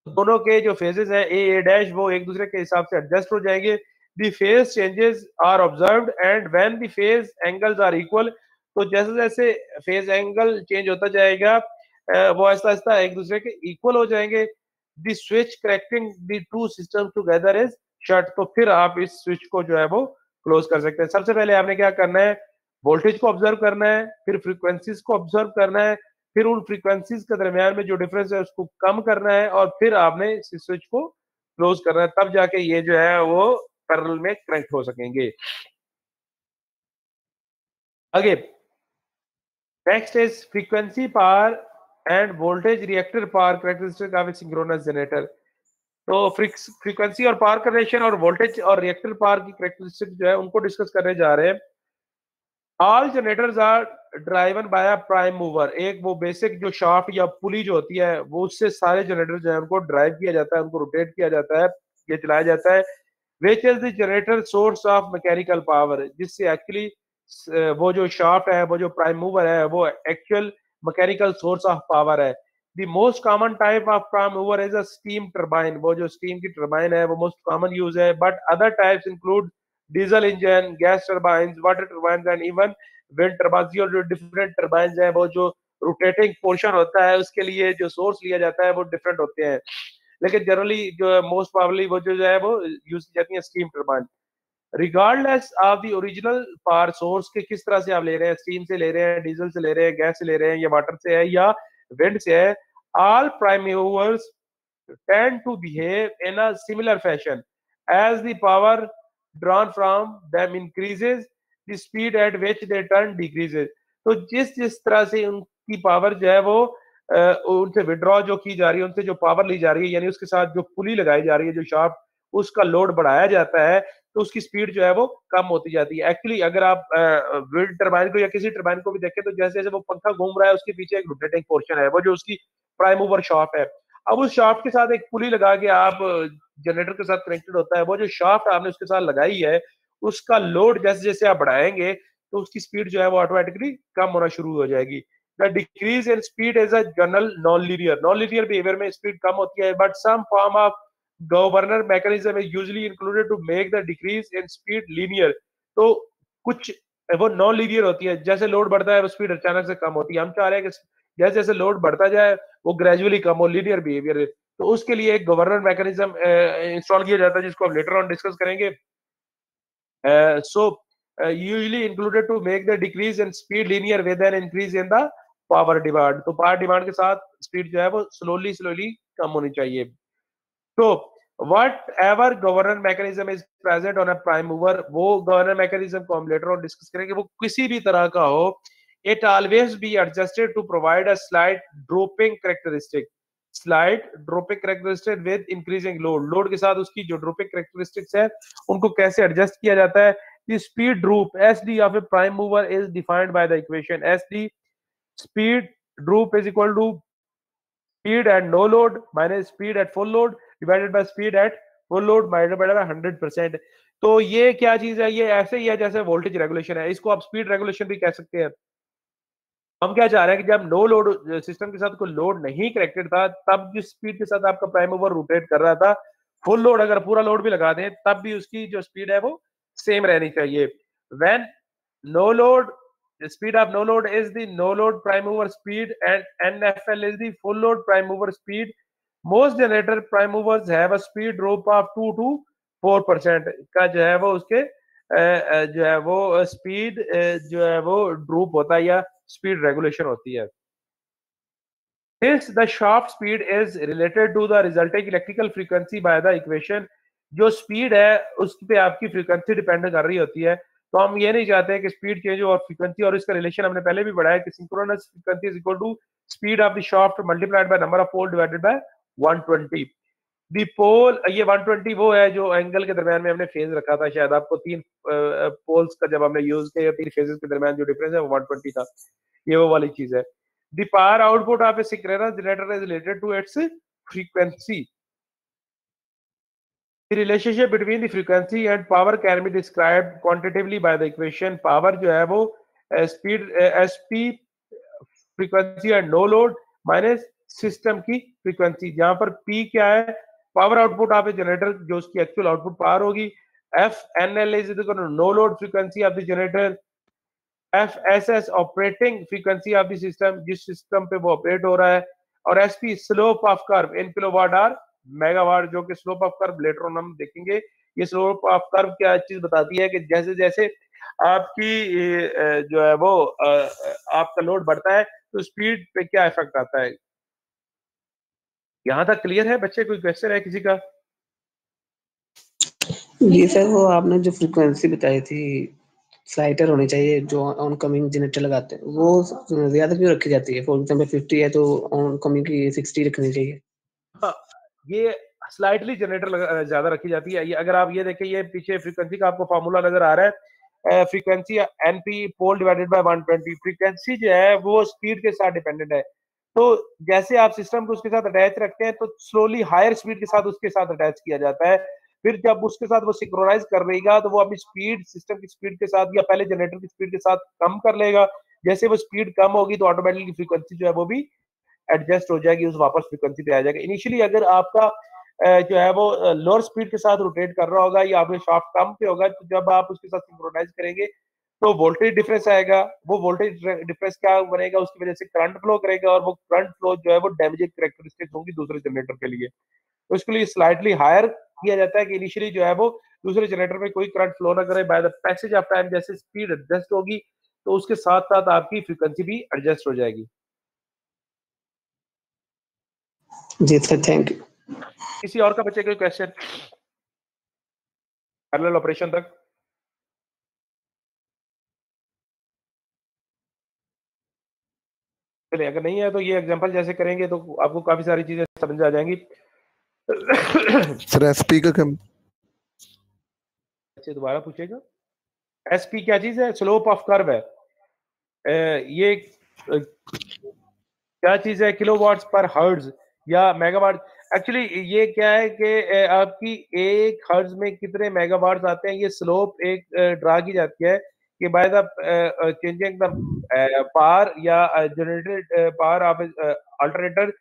दोनों के जो फेजेस हैं ए डैश वो एक दूसरे के हिसाब से एडजस्ट हो जाएंगे। The phase changes are observed and when the phase angles are equal, तो जैसे जैसे फेज एंगल चेंज होता जाएगा वो आहिस्ता आहिस्ता एक दूसरे के इक्वल हो जाएंगे। The switch connecting the two system together is shut. तो फिर आप इस स्विच को जो है वो क्लोज कर सकते हैं। सबसे पहले आपने क्या करना है, वोल्टेज को ऑब्जर्व करना है, फिर फ्रीक्वेंसीज को ऑब्जर्व करना है, फिर उन फ्रीक्वेंसीज के दरमियान में जो डिफरेंस है उसको कम करना है और फिर आपने स्विच को क्लोज करना है, तब जाके ये जो है वो पैरेलल में कनेक्ट हो सकेंगे। आगे next is frequency power and voltage reactor power characteristic of a synchronous generator. तो फ्रीक्वेंसी और पावर का रिलेशन और वोल्टेज और रिएक्टर पावर की कैरेक्टरिस्टिक जो है उनको डिस्कस करने जा रहे हैं। All generators are driven by a prime mover. एक वो बेसिक जो शाफ्ट या पुली जो होती है वो उससे सारे जनरेटर जो है उनको ड्राइव किया जाता है, उनको रोटेट किया जाता है, ये चलाया जाता है। Which is the generator source of mechanical power, जिससे एक्चुअली वो जो शाफ्ट है, वो जो प्राइम मूवर है, वो actual mechanical source of power है। The most common type of prime mover is a steam turbine. वो जो स्टीम की टरबाइन है वो मोस्ट कॉमन यूज है, but other types include diesel engine, gas turbines, water turbines and even wind turbines. और जो different turbines हैं वो जो रोटेटिंग पोर्शन होता है उसके लिए जो सोर्स लिया जाता है वो डिफरेंट होते हैं, लेकिन जनरली जो मोस्ट प्रोबेबली वो जो है वो यूज की जाती है steam turbine. Regardless of the original power source के किस तरह से आप ले रहे हैं, स्टीम से ले रहे हैं, डीजल से ले रहे हैं, गैस से ले रहे हैं, या वाटर से है या विंड से है, all prime movers tend to behave in a similar fashion as the power drawn from them increases, the speed at which they turn decreases। तो जिस जिस तरह से उनकी पावर जो है वो उनसे विड्रॉ जो की जा रही है, उनसे जो पावर ली जा रही है, यानी उसके साथ जो पुली लगाई जा रही है, जो शाफ्ट, उसका लोड बढ़ाया जाता है तो उसकी स्पीड जो है वो कम होती जाती है। एक्चुअली अगर आप विंड टरबाइन को या किसी टरबाइन को भी देखें तो जैसे जैसे वो पंखा घूम रहा है उसके पीछे एक रोटेटिंग पोर्शन है, वो जो उसकी प्राइम मूवर शाफ्ट है। अब उस शाफ्ट के साथ एक पुली लगा के आप जनरेटर के साथ कनेक्टेड होता है, वो जो शाफ्ट आपने उसके साथ लगाई है उसका लोड जैसे जैसे आप बढ़ाएंगे तो उसकी स्पीड जो है वो ऑटोमेटिकली कम होना शुरू हो जाएगी। The decrease in speed is a general non linear behaviour में स्पीड कम होती है, but some form of governor mechanism is usually included to make the decrease in speed linear. तो कुछ वो नॉन लीनियर होती है, जैसे लोड बढ़ता है वो स्पीड अचानक से कम होती है। हम चाह रहे हैं कि जैसे जैसे लोड बढ़ता जाए वो ग्रेजुअली कम हो, लीनियर बिहेवियर। तो उसके लिए एक गवर्नर मैकेनिज्म इंस्टॉल किया जाता है जिसको हम लेटर ऑन डिस्कस करेंगे. So usually included to make the decrease in speed linear with an increase in the power demand. तो power demand के साथ speed जो है वो slowly कम होनी चाहिए. तो whatever governor mechanism is present on a prime mover, वो governor mechanism को हम later on discuss करेंगे. वो किसी भी तरह का हो, it always be adjusted to provide a slight dropping characteristic. Slide dropping characteristic with increasing load. Load के साथ उसकी जो ड्रॉपिंग कैरेक्टरिस्टिक्स है उनको कैसे एडजस्ट किया जाता है. The speed droop SD of a prime mover is defined by the equation SD speed droop is equal to speed at no load minus speed at full load divided by speed at full load divided by 100%. तो ये क्या चीज है, ये ऐसे ही है जैसे voltage regulation है. इसको आप स्पीड रेगुलेशन भी कह सकते हैं. हम क्या चाह रहे हैं कि जब नो लोड सिस्टम के साथ कोई लोड नहीं कनेक्टेड था तब जिस स्पीड के साथ आपका प्राइम मूवर रोटेट कर रहा था, फुल लोड अगर पूरा लोड भी लगा दें तब भी उसकी जो स्पीड है वो सेम रहनी चाहिए. When no load speed of no load is the no load prime mover speed and NFL is the full load prime mover speed. Most generator prime movers have a speed drop of 2 to 4% का जो है वो उसके जो है वो speed जो है वो ड्रॉप होता है या स्पीड रेगुलेशन होती है. Since the shaft speed is related to the resulting electrical frequency by the equation, जो स्पीड है उस पे आपकी फ्रीक्वेंसी डिपेंड कर रही होती है. तो हम ये नहीं चाहते कि स्पीड चेंज हो और फ्रीक्वेंसी, और इसका रिलेशन हमने पहले भी पढ़ा है कि synchronous frequency is equal to speed of the shaft multiplied by number of pole divided by 120. The pole, ये 120 वो है जो एंगल के दरमियान में हमने फेज रखा था. शायद आपको 3 पोल्स का जब हमने यूज किया 3 फेजेस के दरमियान जो डिफरेंस है वो 120 था. ये वो वाली चीज है. The power output of a synchronous generator is related to its frequency. The relationship between the frequency and power can be described quantitatively by the equation. Power जो है वो speed SP frequency and no load minus system की frequency. जहाँ पर P क्या है, power output of a generator जो उसकी actual output power होगी. FNL is equal to no load frequency of the generator. FSS operating frequency of the system, जिस system पे वो operate हो रहा है. और SP slope of curve in kilowatt hour megawatt, जो कि slope of curve later on हम देखेंगे. ये स्लोप ऑफ कर्व क्या चीज बताती है कि जैसे जैसे आपकी जो है वो आपका लोड बढ़ता है तो स्पीड पे क्या इफेक्ट आता है. यहाँ तक क्लियर है बच्चे? कोई क्वेश्चन है किसी का? जी सर, वो आपने जो फ्रीक्वेंसी बताई थी स्लाइडर होनी चाहिए जो ऑनकमिंग जनरेटर लगाते हैं, वो ज्यादा क्यों रखी जाती है? फॉर एग्जांपल 50 है तो ऑनकमिंग की 60 रखनी चाहिए. हाँ, ये स्लाइटली जनरेटर ज्यादा रखी जाती है. ये अगर आप ये देखें, ये पीछे फ्रीक्वेंसी का आपको फार्मूला नजर आ रहा है. Frequency NP pole divided by 120. Frequency जो है वो स्पीड के साथ डिपेंडेंट है. तो जैसे आप सिस्टम को उसके साथ अटैच रखते हैं तो स्लोली हायर स्पीड के साथ उसके साथ अटैच किया जाता है. फिर जब उसके साथ वो सिंक्रोनाइज कर लेगा तो वो अपनी स्पीड सिस्टम की स्पीड के साथ या पहले जनरेटर की स्पीड के साथ कम कर लेगा. जैसे वो स्पीड कम होगी तो ऑटोमेटिकली फ्रीक्वेंसी जो है वो भी एडजस्ट हो जाएगी, उस वापस फ्रीक्वेंसी पे आ जाएगा. इनिशियली अगर आपका जो है वो लोअर स्पीड के साथ रोटेट कर रहा होगा या आपके शाफ्ट कम पे होगा, तो जब आप उसके साथ सिंक्रोनाइज करेंगे तो वोल्टेज डिफरेंस आएगा. वो वोल्टेज डिफरेंस क्या बनेगा, उसकी वजह से करंट फ्लो करेगा और वो करंट फ्लो जो है वो डैमेजिंग कैरेक्टरिस्टिक होंगी दूसरे जनरेटर के लिए. तो इसके लिए स्लाइटली हायर किया जाता है कि इनिशियली जो है वो दूसरे जनरेटर में कोई करंट फ्लो ना करे. By the passage of time जैसे स्पीड एडजस्ट होगी तो उसके साथ साथ आपकी फ्रीक्वेंसी भी एडजस्ट हो जाएगी. जी सर, थैंक यू. किसी और का बच्चे कोई क्वेश्चन पैरेलल ऑपरेशन तक? चलिए, अगर नहीं है तो ये एग्जांपल जैसे करेंगे तो आपको काफी सारी चीजें समझ आ जाएंगी. सर एसपी का कम अच्छे दोबारा पूछेगा. एसपी क्या चीज है? स्लोप ऑफ कर्व है. ये क्या चीज है? किलोवाट्स पर हर्ट्ज या मेगावाट. एक्चुअली ये क्या है कि आपकी एक हर्ट्ज में कितने मेगावाट्स आते हैं, ये स्लोप एक ड्रा की जाती है कि by the changing the power या जनरेटेड पावर ऑफ अल्टरनेटर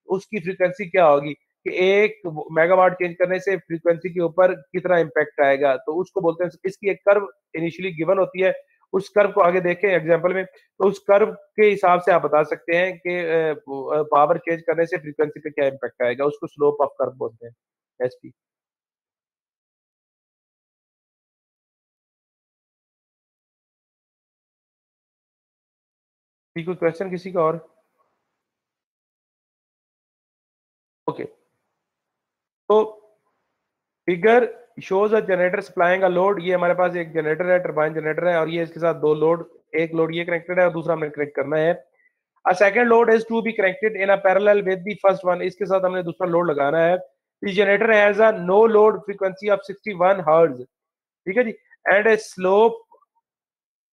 उसकी फ्रीक्वेंसी क्या होगी कि 1 मेगावाट चेंज करने से फ्रीक्वेंसी के ऊपर कितना इम्पैक्ट आएगा. तो उसको बोलते हैं, इसकी एक कर्व इनिशियली गिवन होती है उस कर्व को आगे देखें एग्जांपल में, तो उस कर्व के हिसाब से आप बता सकते हैं कि पावर चेंज करने से फ्रीक्वेंसी पे क्या इम्पैक्ट आएगा, उसको स्लोप ऑफ कर्व बोलते हैं, एसपी। कोई क्वेश्चन किसी का और? ओके, तो figure shows a generator supplying a load. ये हमारे पास एक जनरेटर है, टरबाइन जनरेटर है, और ये इसके साथ दो लोड, एक लोड ये कनेक्टेड है और दूसरा हमें कनेक्ट करना है। A second load is to be connected in a parallel with the first one. इसके साथ हमने दूसरा लोड लगाना है। The generator has a no load frequency of 61 hertz, ठीक है जी, and a slope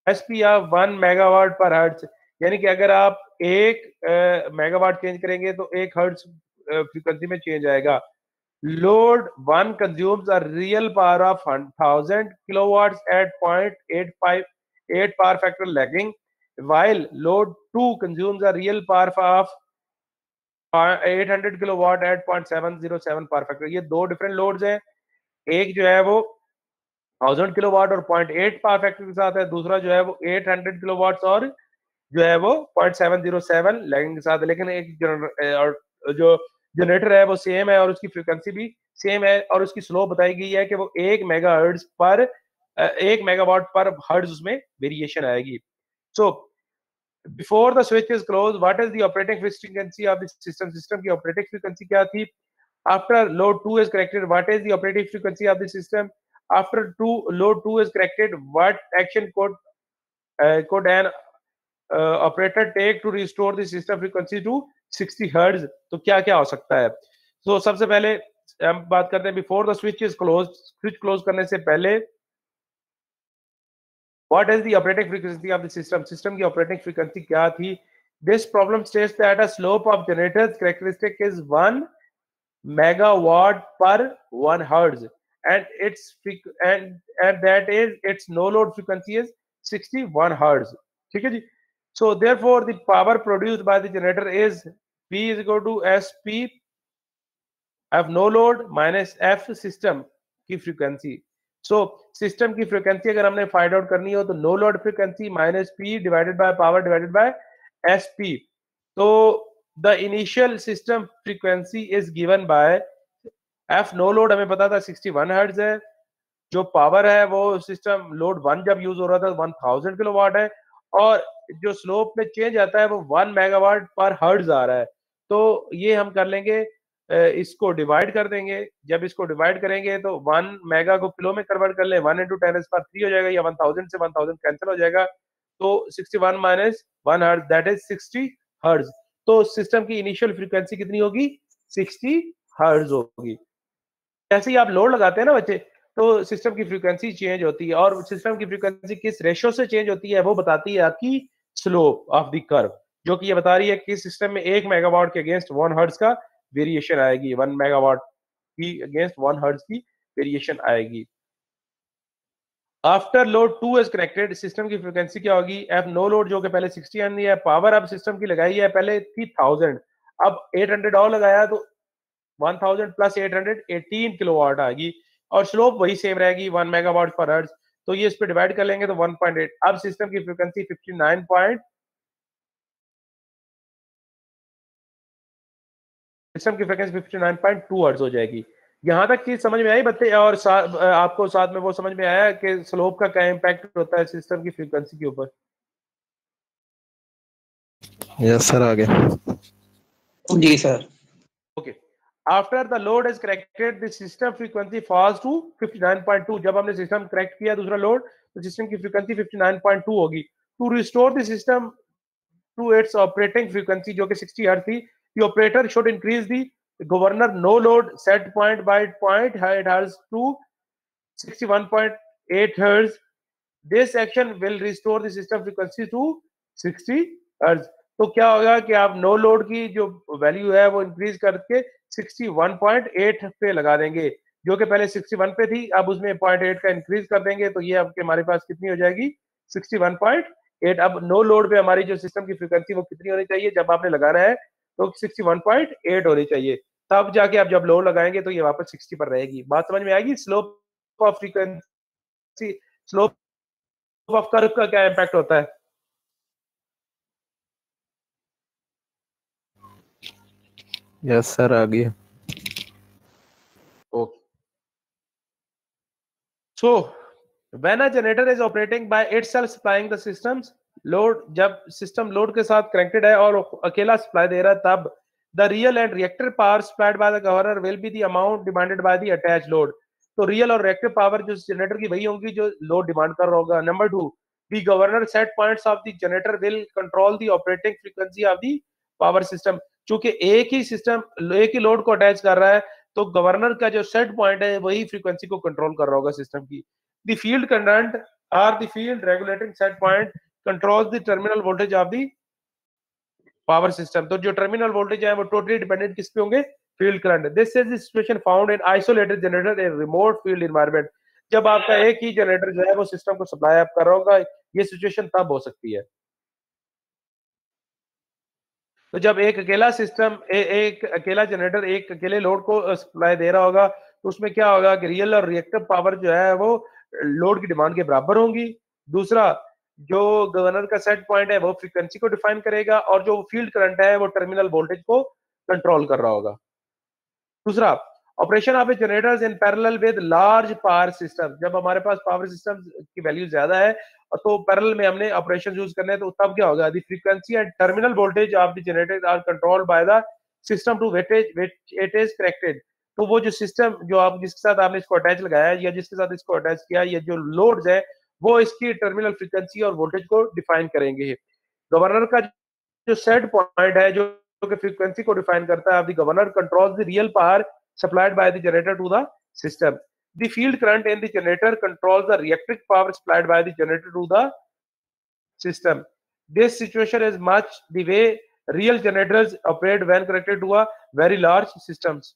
SP of 1 megawatt per hertz. यानी कि अगर आप 1 मेगावाट चेंज करेंगे तो 1 हर्ट्ज फ्रीक्वेंसी में चेंज आएगा। Load 1 consumes a real power of 1000 kilowatts at 0.858 power factor lagging, while load 2 consumes a real power of 800 kilowatt at 0.707 power factor। ये दो डिफरेंट लोड्स हैं, एक जो है वो 1000 किलोवाट और 0.8 पावर फैक्टर के साथ है, दूसरा जो है वो 800 किलोवाट्स और जो है वो 0.707 लैगिंग के साथ है। लेकिन एक जो जनरेटर है वो सेम है और उसकी फ्रीक्वेंसी भी सेम है और उसकी स्लो बताई गई है कि वो 1 मेगाहर्ट्ज पर 1 मेगावाट पर हर्ट्ज उसमें वेरिएशन आएगी। So before the switch is close, what is the operating frequency of the system? System की ऑपरेटिंग फ्रीक्वेंसी क्या थी? After load 2 is corrected, what is the operating frequency of the system? After load 2 is corrected, what action could an operator take to restore the system frequency to 60 hertz? तो क्या क्या हो सकता है? तो सबसे पहले हम बात करते हैं before the switch is close. Switch close करने से पहले what is the operating frequency of the system? System की ऑपरेटिंग फ्रीक्वेंसी क्या थी? This problem states that a slope of generator's characteristic is 1 megawatt per 1 hertz, and and that is its no load frequency is 61 hertz, ठीक है जी। So therefore the power produced by the generator is P is equal to SP F no load minus F system की frequency. So system की frequency अगर हमने find out करनी हो तो no load frequency minus P divided by power divided by S P. तो the initial system frequency is given by F no load, हमें पता था 61 हर्ट्ज है, जो पावर है वो सिस्टम लोड 1 जब यूज हो रहा था 1000 किलोवाट है, और जो स्लोप में चेंज आता है वो 1 मेगावाट पर हर्ट्ज आ रहा है। तो ये हम कर लेंगे, इसको डिवाइड कर देंगे। जब इसको डिवाइड करेंगे तो 1 मेगा को किलो में कन्वर्ट कर ले, 1 इंटू 10⁻³ हो जाएगा, या 1000 से 1000 कैंसिल हो जाएगा, तो 61 minus 1 hertz that is 60 hertz. तो सिस्टम की इनिशियल फ्रीक्वेंसी कितनी होगी? 60 हर्ट्ज होगी। जैसे ही आप लोड लगाते हैं ना बच्चे, तो सिस्टम की फ्रीक्वेंसी चेंज होती है, और सिस्टम की फ्रीक्वेंसी किस रेशियो से चेंज होती है वो बताती है आपकी स्लोप ऑफ द कर्व, जो कि ये बता रही है कि सिस्टम में 1 मेगावाट के अगेंस्ट 1 हर्ट्ज का वेरिएशन आएगी, 1 मेगावाट की अगेंस्ट 1 हर्ट्ज की वेरिएशन आएगी। After load 2 is connected, system की फ्रीक्वेंसी क्या होगी? एफ नो लोड जो कि पहले 60 आनी है, पावर अब सिस्टम की लगाई है पहले थी 1000, अब 800 और लगाया तो 1000 प्लस 800 18 किलोवाट आएगी, और स्लोप वही सेम रहेगी 1 मेगावाट पर हर्ट्ज। तो ये इस पे डिवाइड कर लेंगे तो 1.8। अब सिस्टम की फ्रीक्वेंसी 59 सिस्टम की फ्रीक्वेंसी 59.2 हर्ट्ज हो जाएगी। यहां तक चीज समझ में आई बच्चे? और आपको साथ में वो समझ में आया कि स्लोप का क्या इम्पैक्ट होता है सिस्टम की फ्रीक्वेंसी के ऊपर? यस सर, आगे। जी sir. Okay, after the load is corrected the system frequency falls to 59.2। जब हमने सिस्टम करेक्ट किया दूसरा लोड, तो सिस्टम की फ्रीक्वेंसी 59.2 होगी। To restore the system to its operating frequency जो कि 60 हर्ट्ज थी, the operator should increase the governor no load set point by point hertz to 61.8 hertz. This action will restore the system frequency to 60 hertz. तो क्या होगा कि आप no load की जो वैल्यू है वो इंक्रीज करके 61.8 पे लगा देंगे, जो कि पहले 61 पे थी, अब उसमें 0.8 का इंक्रीज कर देंगे, तो ये आपके हमारे पास कितनी हो जाएगी? 61.8। अब नो लोड पे हमारी जो सिस्टम की फ्रीक्वेंसी वो कितनी होनी चाहिए जब आपने लगाना है? तो 61.8 होनी चाहिए। तब जाके आप जब लोड लगाएंगे तो ये वापस 60 पर रहेगी। बात समझ में आएगी? Slope of frequency, slope of curve का क्या इम्पैक्ट होता है? यस सर, आ गया। Okay. So when a generator is operating by itself supplying the systems load, जब सिस्टम लोड के साथ कनेक्टेड है और अकेला सप्लाई दे रहा है, तब the real and reactive power supplied by the governor will be the amount demanded by the attached load. तो रियल और रिएक्टिव पावर जो जनरेटर की वही होंगी जो लोड डिमांड कर रहा होगा. Number 2, the governor set points of the generator will control the operating frequency of the power system. चूंकि एक ही लोड को अटैच कर रहा है, तो गवर्नर का जो सेट पॉइंट है वही फ्रीक्वेंसी को कंट्रोल कर रहा होगा सिस्टम की. The field current or the field regulating set point controls the terminal voltage of the power system. तो जो टर्मिनल वोल्टेज है वो टोटली डिपेंडेंट किस पे होंगे? Field current. This is the situation found in isolated generator in remote field environment. जब आपका एक ही जनरेटर जो है वो सिस्टम को सप्लाई अप कर रहा होगा, ये सिचुएशन तब हो सकती है. तो जब एक अकेला सिस्टम एक अकेला जनरेटर एक अकेले लोड को सप्लाई दे रहा होगा, तो उसमें क्या होगा कि रियल और रिएक्टिव पावर जो है वो लोड की डिमांड के बराबर होंगी. दूसरा, जो गवर्नर का सेट पॉइंट है वो फ्रीक्वेंसी को डिफाइन करेगा, और जो फील्ड करंट है वो टर्मिनल वोल्टेज को कंट्रोल कर रहा होगा. दूसरा, operation of generators in parallel with large power system. जब हमारे पास पावर सिस्टम की वैल्यू ज्यादा है तो पैरेलल में हमने ऑपरेशन यूज करने हैं, तो तब क्या होगा? The frequency and terminal voltage of the generator are controlled by the system to which it is connected. तो वो जो सिस्टम जो आप जिसके साथ आपने इसको अटैच लगाया है या जिसके साथ इसको अटैच किया, ये जो लोड्स है वो इसकी टर्मिनल फ्रीक्वेंसी और वोल्टेज को डिफाइन करेंगे. गवर्नर का जो सेट पॉइंट है जो कि फ्रीक्वेंसी को डिफाइन करता है, the governor controls the real power supplied by the generator to the system. The field current in the generator controls the reactive power supplied by the generator to the system. This situation is much the way real generators operate when connected to a very large systems.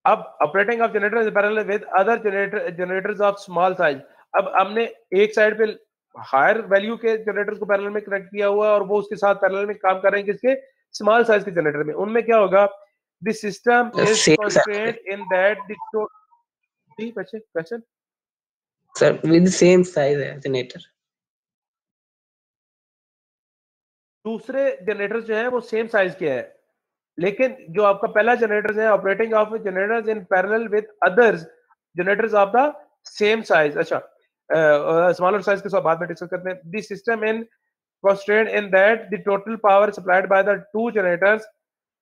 अब operating of generators in parallel with other generators of small size. अब हमने एक side पे higher value के generators को parallel में connect किया हुआ है और वो उसके साथ पैरेलल में काम कर रहे हैं किसके? स्मॉल साइज के जनरेटर में. उनमें क्या होगा? The system is constrained in that the question sir with the same size है generator. दूसरे जनरेटर्स जो है वो सेम साइज के हैं, लेकिन जो आपका पहला जनरेटर है operating of generators in parallel with others generators of the same size. अच्छा, स्मॉलर साइज के साथ बाद में डिस्कस करते हैं. This system in constrained in that the total power supplied by the two generators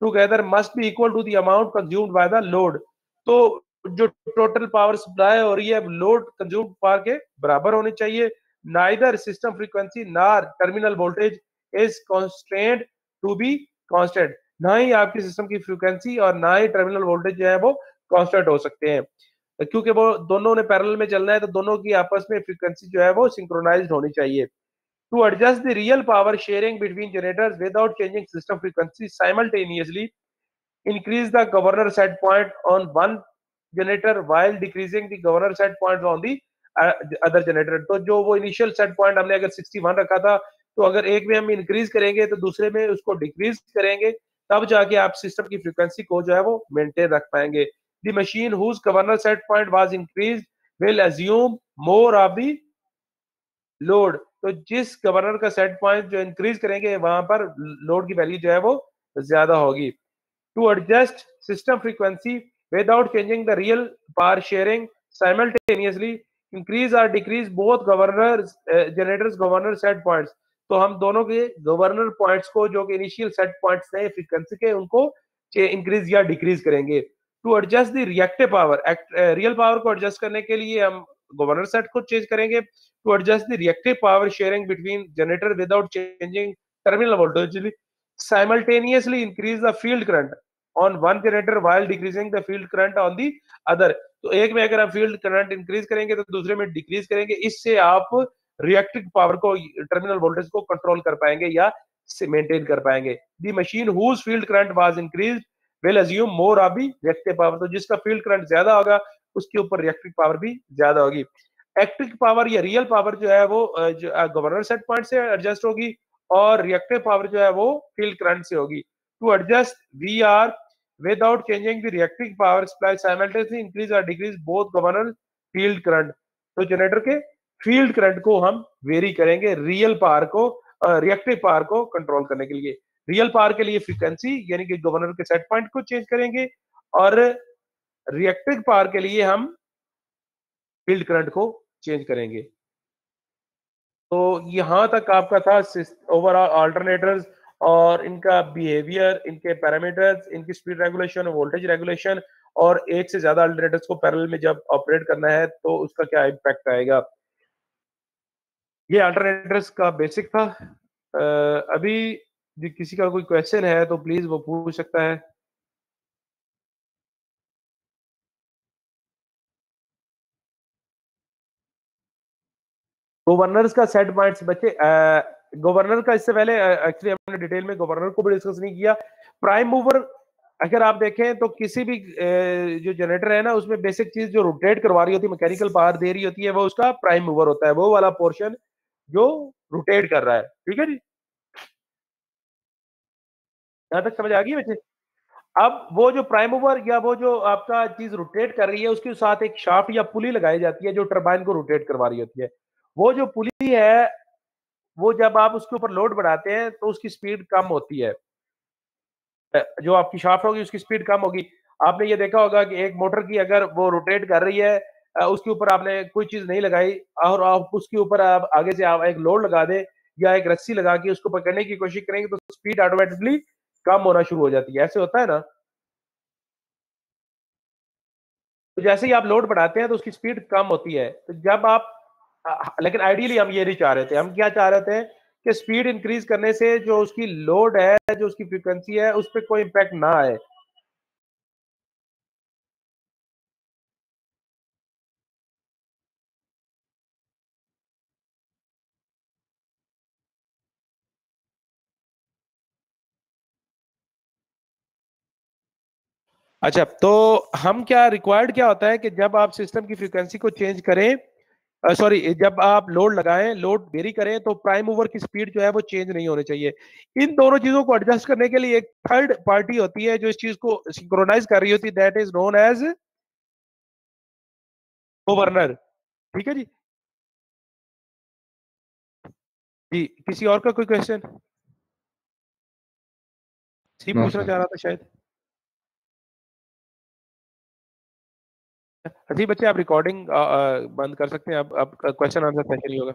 together must be equal to the amount consumed by the load. तो जो total power supply हो रही है लोड कंज्यूम्ड पावर के बराबर होनी चाहिए. neither system frequency nor terminal voltage is constrained to be constant. ना ही आपकी सिस्टम की फ्रीक्वेंसी और ना ही टर्मिनल वोल्टेज जो है वो कांस्टेंट हो सकते हैं, क्योंकि वो दोनों ने पैरेलल में चलना है, तो दोनों की आपस में फ्रीक्वेंसी जो है वो सिंक्रोनाइज्ड होनी चाहिए. To adjust the real power sharing between generators without changing system frequency simultaneously, increase the governor set point on one generator while decreasing the governor set point on the other generator. तो जो वो initial set point हमने अगर 61 रखा था, तो अगर एक में हम इंक्रीज करेंगे तो दूसरे में उसको डिक्रीज करेंगे, तब जाके आप सिस्टम की फ्रीक्वेंसी को जो है वो मेंटेन रख पाएंगे. The machine whose governor set point was increased will assume more of the load. तो जिस गवर्नर का सेट पॉइंट जो इंक्रीज करेंगे वहां पर लोड की वैल्यू जो है वो ज्यादा होगी. To adjust system frequency without changing the real power sharing simultaneously increase और decrease both governor generators governor set points. तो हम दोनों के गवर्नर पॉइंट्स को जो कि इनिशियल सेट पॉइंट्स हैं फ्रीक्वेंसी के, उनको इंक्रीज या डिक्रीज करेंगे. To adjust the reactive power, real power को एडजस्ट करने के लिए हम गवर्नर सेट को चेंज करेंगे. To adjust the reactive power sharing between generator without changing terminal voltage, simultaneously increase the field current on one generator while decreasing the field current on the other. तो एक में अगर हम field current increase करेंगे तो दूसरे में decrease करेंगे. इससे आप रिएक्टिव पावर को टर्मिनल वोल्टेज को कंट्रोल कर पाएंगे या मेंटेन कर पाएंगे. The machine whose field current was increased will assume more of the reactive power. तो जिसका फील्ड करंट ज्यादा होगा उसके ऊपर रिएक्टिव पावर भी ज्यादा होगी. एक्टिव पावर या रियल पावर जो है वो गवर्नर सेट पॉइंट से एडजस्ट होगी और रिएक्टिव पावर जो है वो फील्ड करंट से होगी. To adjust V R without changing the reactive power supply simultaneously increase और decrease both governor field current. तो जनरेटर के फील्ड करंट को हम वेरी करेंगे रियल पावर को, रिएक्टिव पावर को कंट्रोल करने के लिए। रियल पावर के लिए फ्रीक्वेंसी यानी कि गवर्नर के सेट पॉइंट को चेंज करेंगे, और रिएक्टिव पावर के लिए हम फील्ड करंट को चेंज करेंगे। तो यहां तक आपका था ओवरऑल अल्टरनेटर्स और इनका बिहेवियर, इनके पैरामीटर्स, इनकी स्पीड रेगुलेशन, वोल्टेज रेगुलेशन, और एक से ज्यादा अल्टरनेटर्स को पैरेलल में जब ऑपरेट करना है तो उसका क्या इम्पैक्ट आएगा। ये अल्टरनेटर्स का बेसिक था। अभी किसी का कोई क्वेश्चन है तो प्लीज वो पूछ सकता है। गवर्नर्स का सेट पॉइंट्स बच्चे, गवर्नर का इससे पहले एक्चुअली हमने डिटेल में गवर्नर को भी डिस्कस नहीं किया। प्राइम मूवर अगर आप देखें तो किसी भी जो जनरेटर है ना, उसमें बेसिक चीज जो रोटेट करवा रही होती है, मैकेनिकल पावर दे रही होती है, वो उसका प्राइम मूवर होता है, वो वाला पोर्शन जो रोटेट कर रहा है। ठीक है जी, यहां तक समझ आ गई बच्चे। अब वो जो प्राइम मूवर या वो जो आपका चीज रोटेट कर रही है, उसके साथ एक शाफ्ट या पुली लगाई जाती है जो टरबाइन को रोटेट करवा रही होती है। वो जो पुली है, वो जब आप उसके ऊपर लोड बढ़ाते हैं तो उसकी स्पीड कम होती है, जो आपकी शाफ्ट होगी उसकी स्पीड कम होगी। आपने ये देखा होगा कि एक मोटर की अगर वो रोटेट कर रही है, उसके ऊपर आपने कोई चीज नहीं लगाई और आप उसके ऊपर आप आगे से आप एक लोड लगा दें या एक रस्सी लगा के उसको पकड़ने की कोशिश करेंगे तो स्पीड ऑटोमेटिकली कम होना शुरू हो जाती है। ऐसे होता है ना। तो जैसे ही आप लोड बढ़ाते हैं तो उसकी स्पीड कम होती है। तो जब आप लेकिन आइडियली हम ये नहीं चाह रहे थे, हम क्या चाह रहे थे कि स्पीड इंक्रीज करने से जो उसकी लोड है, जो उसकी फ्रीक्वेंसी है, उस पर कोई इम्पैक्ट ना आए। अच्छा, तो हम क्या रिक्वायर्ड क्या होता है कि जब आप सिस्टम की फ्रीक्वेंसी को चेंज करें, सॉरी जब आप लोड लगाएं, लोड वेरी करें, तो प्राइम मूवर की स्पीड जो है वो चेंज नहीं होनी चाहिए। इन दोनों चीजों को एडजस्ट करने के लिए एक थर्ड पार्टी होती है जो इस चीज को सिंक्रोनाइज कर रही होती है, that is known as governor. ठीक है जी। जी, किसी और का कोई क्वेश्चन? सी नो पूछना सर। चाह रहा था शायद। जी बच्चे, आप रिकॉर्डिंग बंद कर सकते हैं, अब क्वेश्चन आंसर सेशन ही होगा।